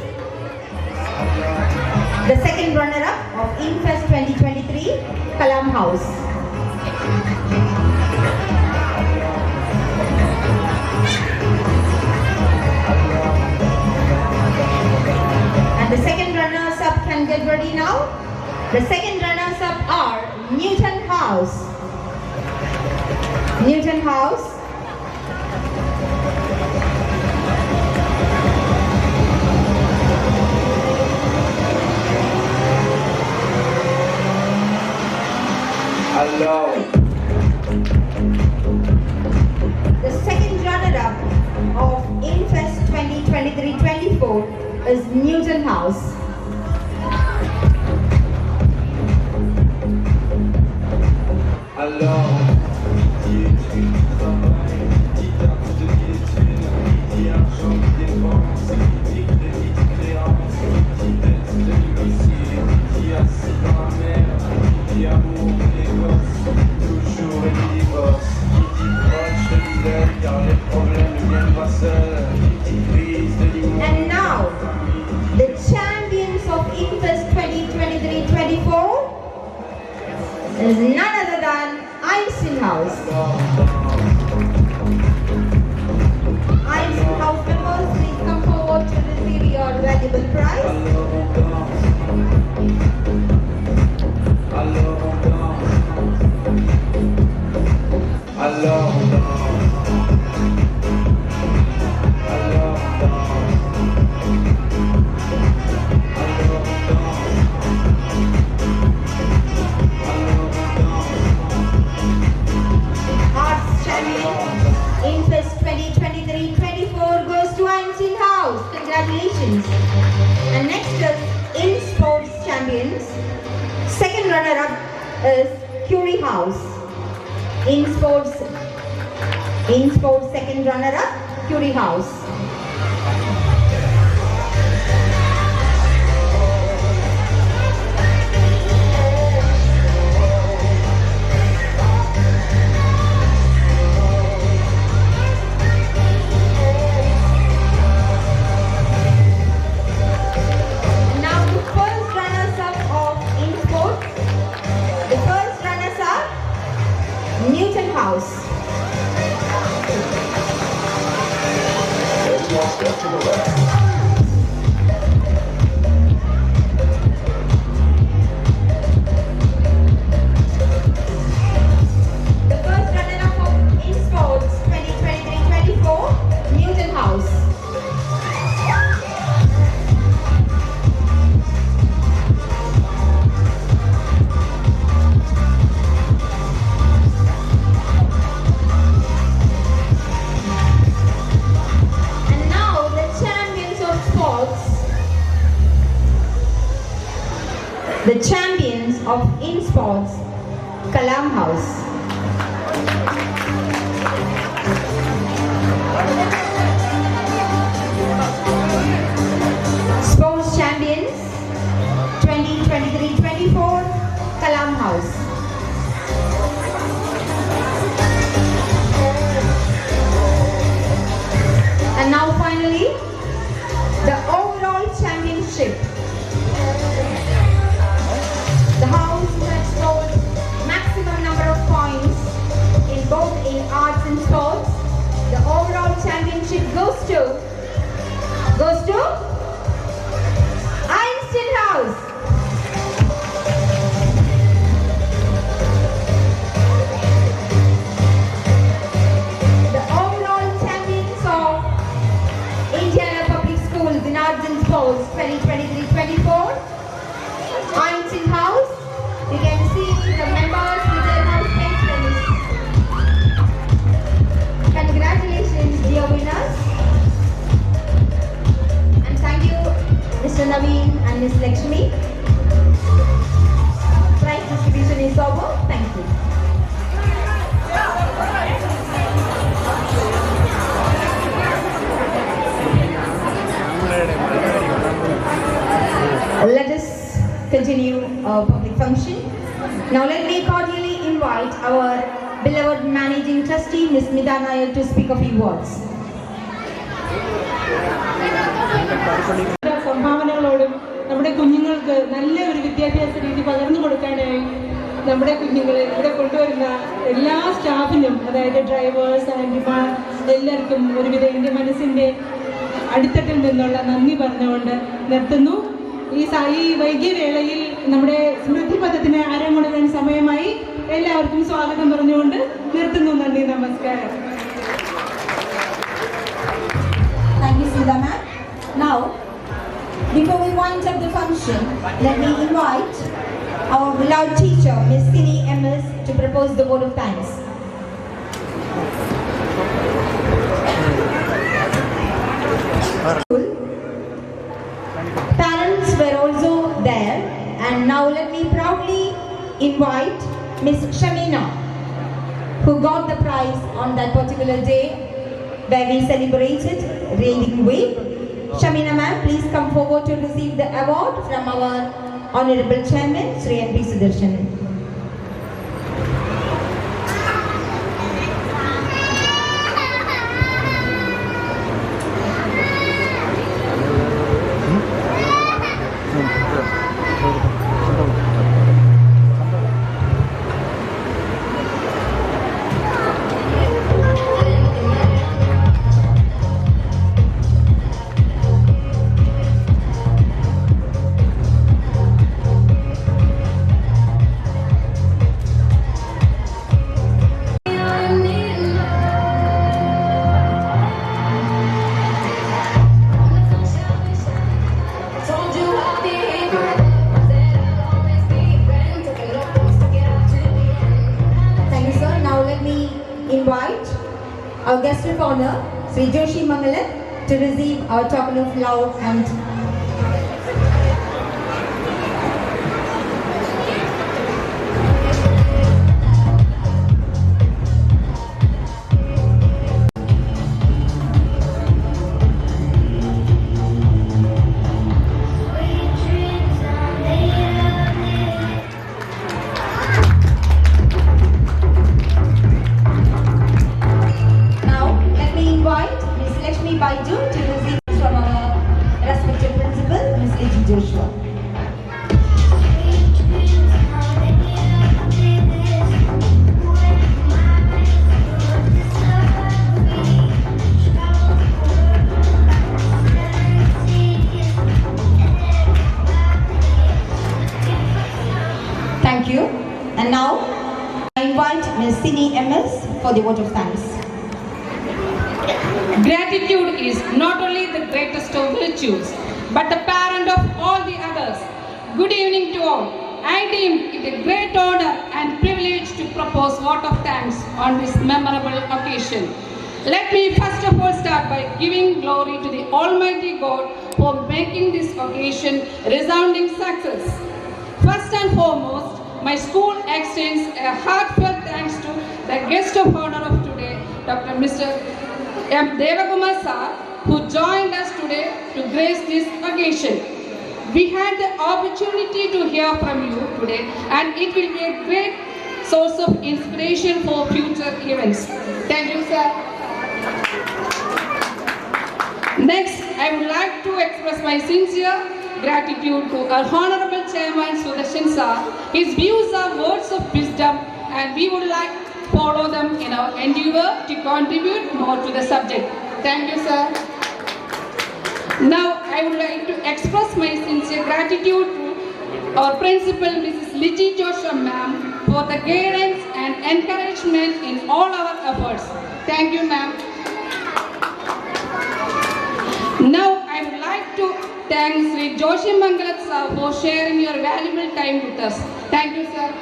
The second runner-up of Infest 2023, Kalam House. And the second runners-up can get ready now. The second runners-up are Newton House. Newton House. The second runner-up of Infest 2023-24 is Newton House. And now, the champions of Infest 2023-24 is none other than Einstein House. Einstein House members, please come forward to receive your valuable prize. Arts champion Infest 2023-24 goes to Einstein House. Congratulations. And next is In Sports champions. Second runner-up is Curie House. In Sports second runner-up, Curie House. Now the first runners-up of In Sports. The first runners-up, Newton House. Step to the left. The first runner-up of In Sports 2023-24, Newton House. And now the champions of sports. The champions of In Sports, Kalam House. Sports champions 2023-24, Kalam House. And now finally, the overall championship. The house has scored maximum number of to Einstein House. The overall champions of Indiana Public Schools in Arts and Sports 2023-24. Einstein House. You can see the members with their house patrons. Congratulations, dear winners. And thank you, Mr. Naveen and Ms. Lakshmi. Prize distribution is over. Thank you. Let us continue our public function. Now let me cordially invite our beloved Managing Trustee, Ms. Smita Nair, to speak a few words. സംഭാവനകളോടും നമ്മുടെ കുഞ്ഞുങ്ങൾക്ക് നല്ല ഒരു വിദ്യാഭ്യാസ രീതി പകർന്നു കൊടുക്കാനായി നമ്മുടെ കുഞ്ഞുങ്ങളെ ഇവിടെ കൊണ്ടുവരുന്ന എല്ലാ സ്റ്റാഫിനും, അതായത് ഡ്രൈവേഴ്സ്, ആൻറ്റിമാർ, എല്ലാവർക്കും ഒരുവിധ എൻ്റെ മനസ്സിൻ്റെ അടിത്തട്ടിൽ നിന്നുള്ള നന്ദി പറഞ്ഞുകൊണ്ട് നിർത്തുന്നു. ഈ വൈകിയ വേളയിൽ നമ്മുടെ സ്മൃതി പദത്തിന് അരങ്ങൊടുക്കാൻ സമയമായി. എല്ലാവർക്കും സ്വാഗതം പറഞ്ഞുകൊണ്ട് നിർത്തുന്നു. നന്ദി, നമസ്കാരം. Thank you, Smita ma'am. Now, before we wind up the function, let me invite our beloved teacher, Ms. Sini MS, to propose the vote of thanks. Parents were also there, and now let me proudly invite Ms. Shamina, who got the prize on that particular day where we celebrated Reading Week. Shamina ma'am, please come forward to receive the award from our Honorable Chairman, Sri N.P. Sudarshan. Invite our guest of honor, Sri Joshi Mangalam, to receive our token of love and Baiju to receive from our respected principal, Ms. A.G. Joshua. Thank you. And now I invite Ms. Sini MS for the vote of thanks. Gratitude is not only the greatest of virtues, but the parent of all the others. Good evening to all. I deem it a great honor and privilege to propose vote of thanks on this memorable occasion. Let me first of all start by giving glory to the Almighty God for making this occasion resounding success. First and foremost, my school extends a heartfelt thanks to the guest of honor of today, Dr. Mr. M. Devakumar sir, who joined us today to grace this occasion. We had the opportunity to hear from you today, and it will be a great source of inspiration for future events. Thank you, sir. Next, I would like to express my sincere gratitude to our Honorable Chairman Sudarshan sir. His views are words of wisdom, and we would like to follow them in our endeavor to contribute more to the subject. Thank you, sir. Now, I would like to express my sincere gratitude to our principal, Mrs. Lichi Joshua ma'am, for the guidance and encouragement in all our efforts. Thank you, ma'am. Now, I would like to thank Sri Joshi Mangalat sir for sharing your valuable time with us. Thank you, sir.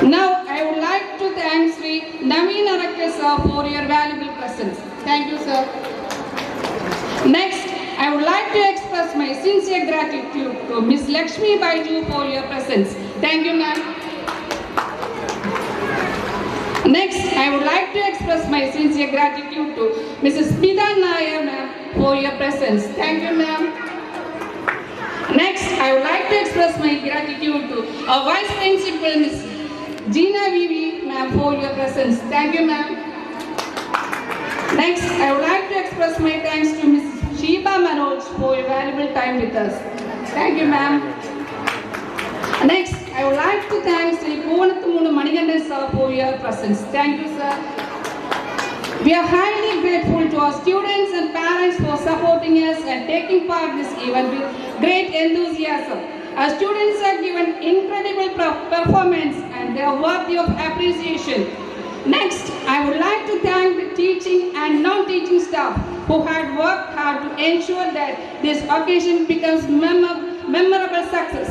Now, I would like to thank Sri Naveen Arakke sir for your valuable presence. Thank you, sir. Next, I would like to express my sincere gratitude to Ms. Lakshmi Baiju for your presence. Thank you, ma'am. Next, I would like to express my sincere gratitude to Mrs. Pida Nair, ma'am, for your presence. Thank you, ma'am. Next, I would like to express my gratitude to our Vice Principal, Ms. Gina Vivi, ma'am, for your presence. Thank you, ma'am. Next, I would like to express my thanks to Ms. Sheba Manoj for your valuable time with us. Thank you, ma'am. Next, I would like to thank Sri Poonathamunu Manigandan sir for your presence. Thank you, sir. We are highly grateful to our students and parents for supporting us and taking part in this event with great enthusiasm. Our students have given incredible performance and they are worthy of appreciation. Next, I would like to thank the teaching and non-teaching staff who had worked hard to ensure that this occasion becomes memorable success.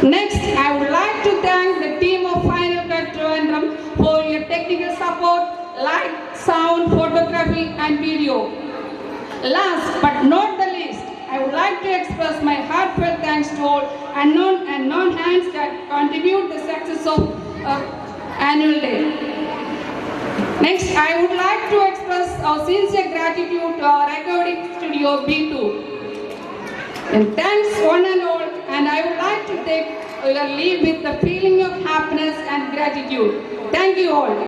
Next, I would like to thank the team of Final Cut Trivandrum for your technical support, light, sound, photography and video. Last but not the least, I would like to express my heartfelt thanks to all unknown and known hands that contribute the success of annual day. Next, I would like to express our sincere gratitude to our recording studio B2. And thanks one and all, and I would like to take your leave with the feeling of happiness and gratitude. Thank you all.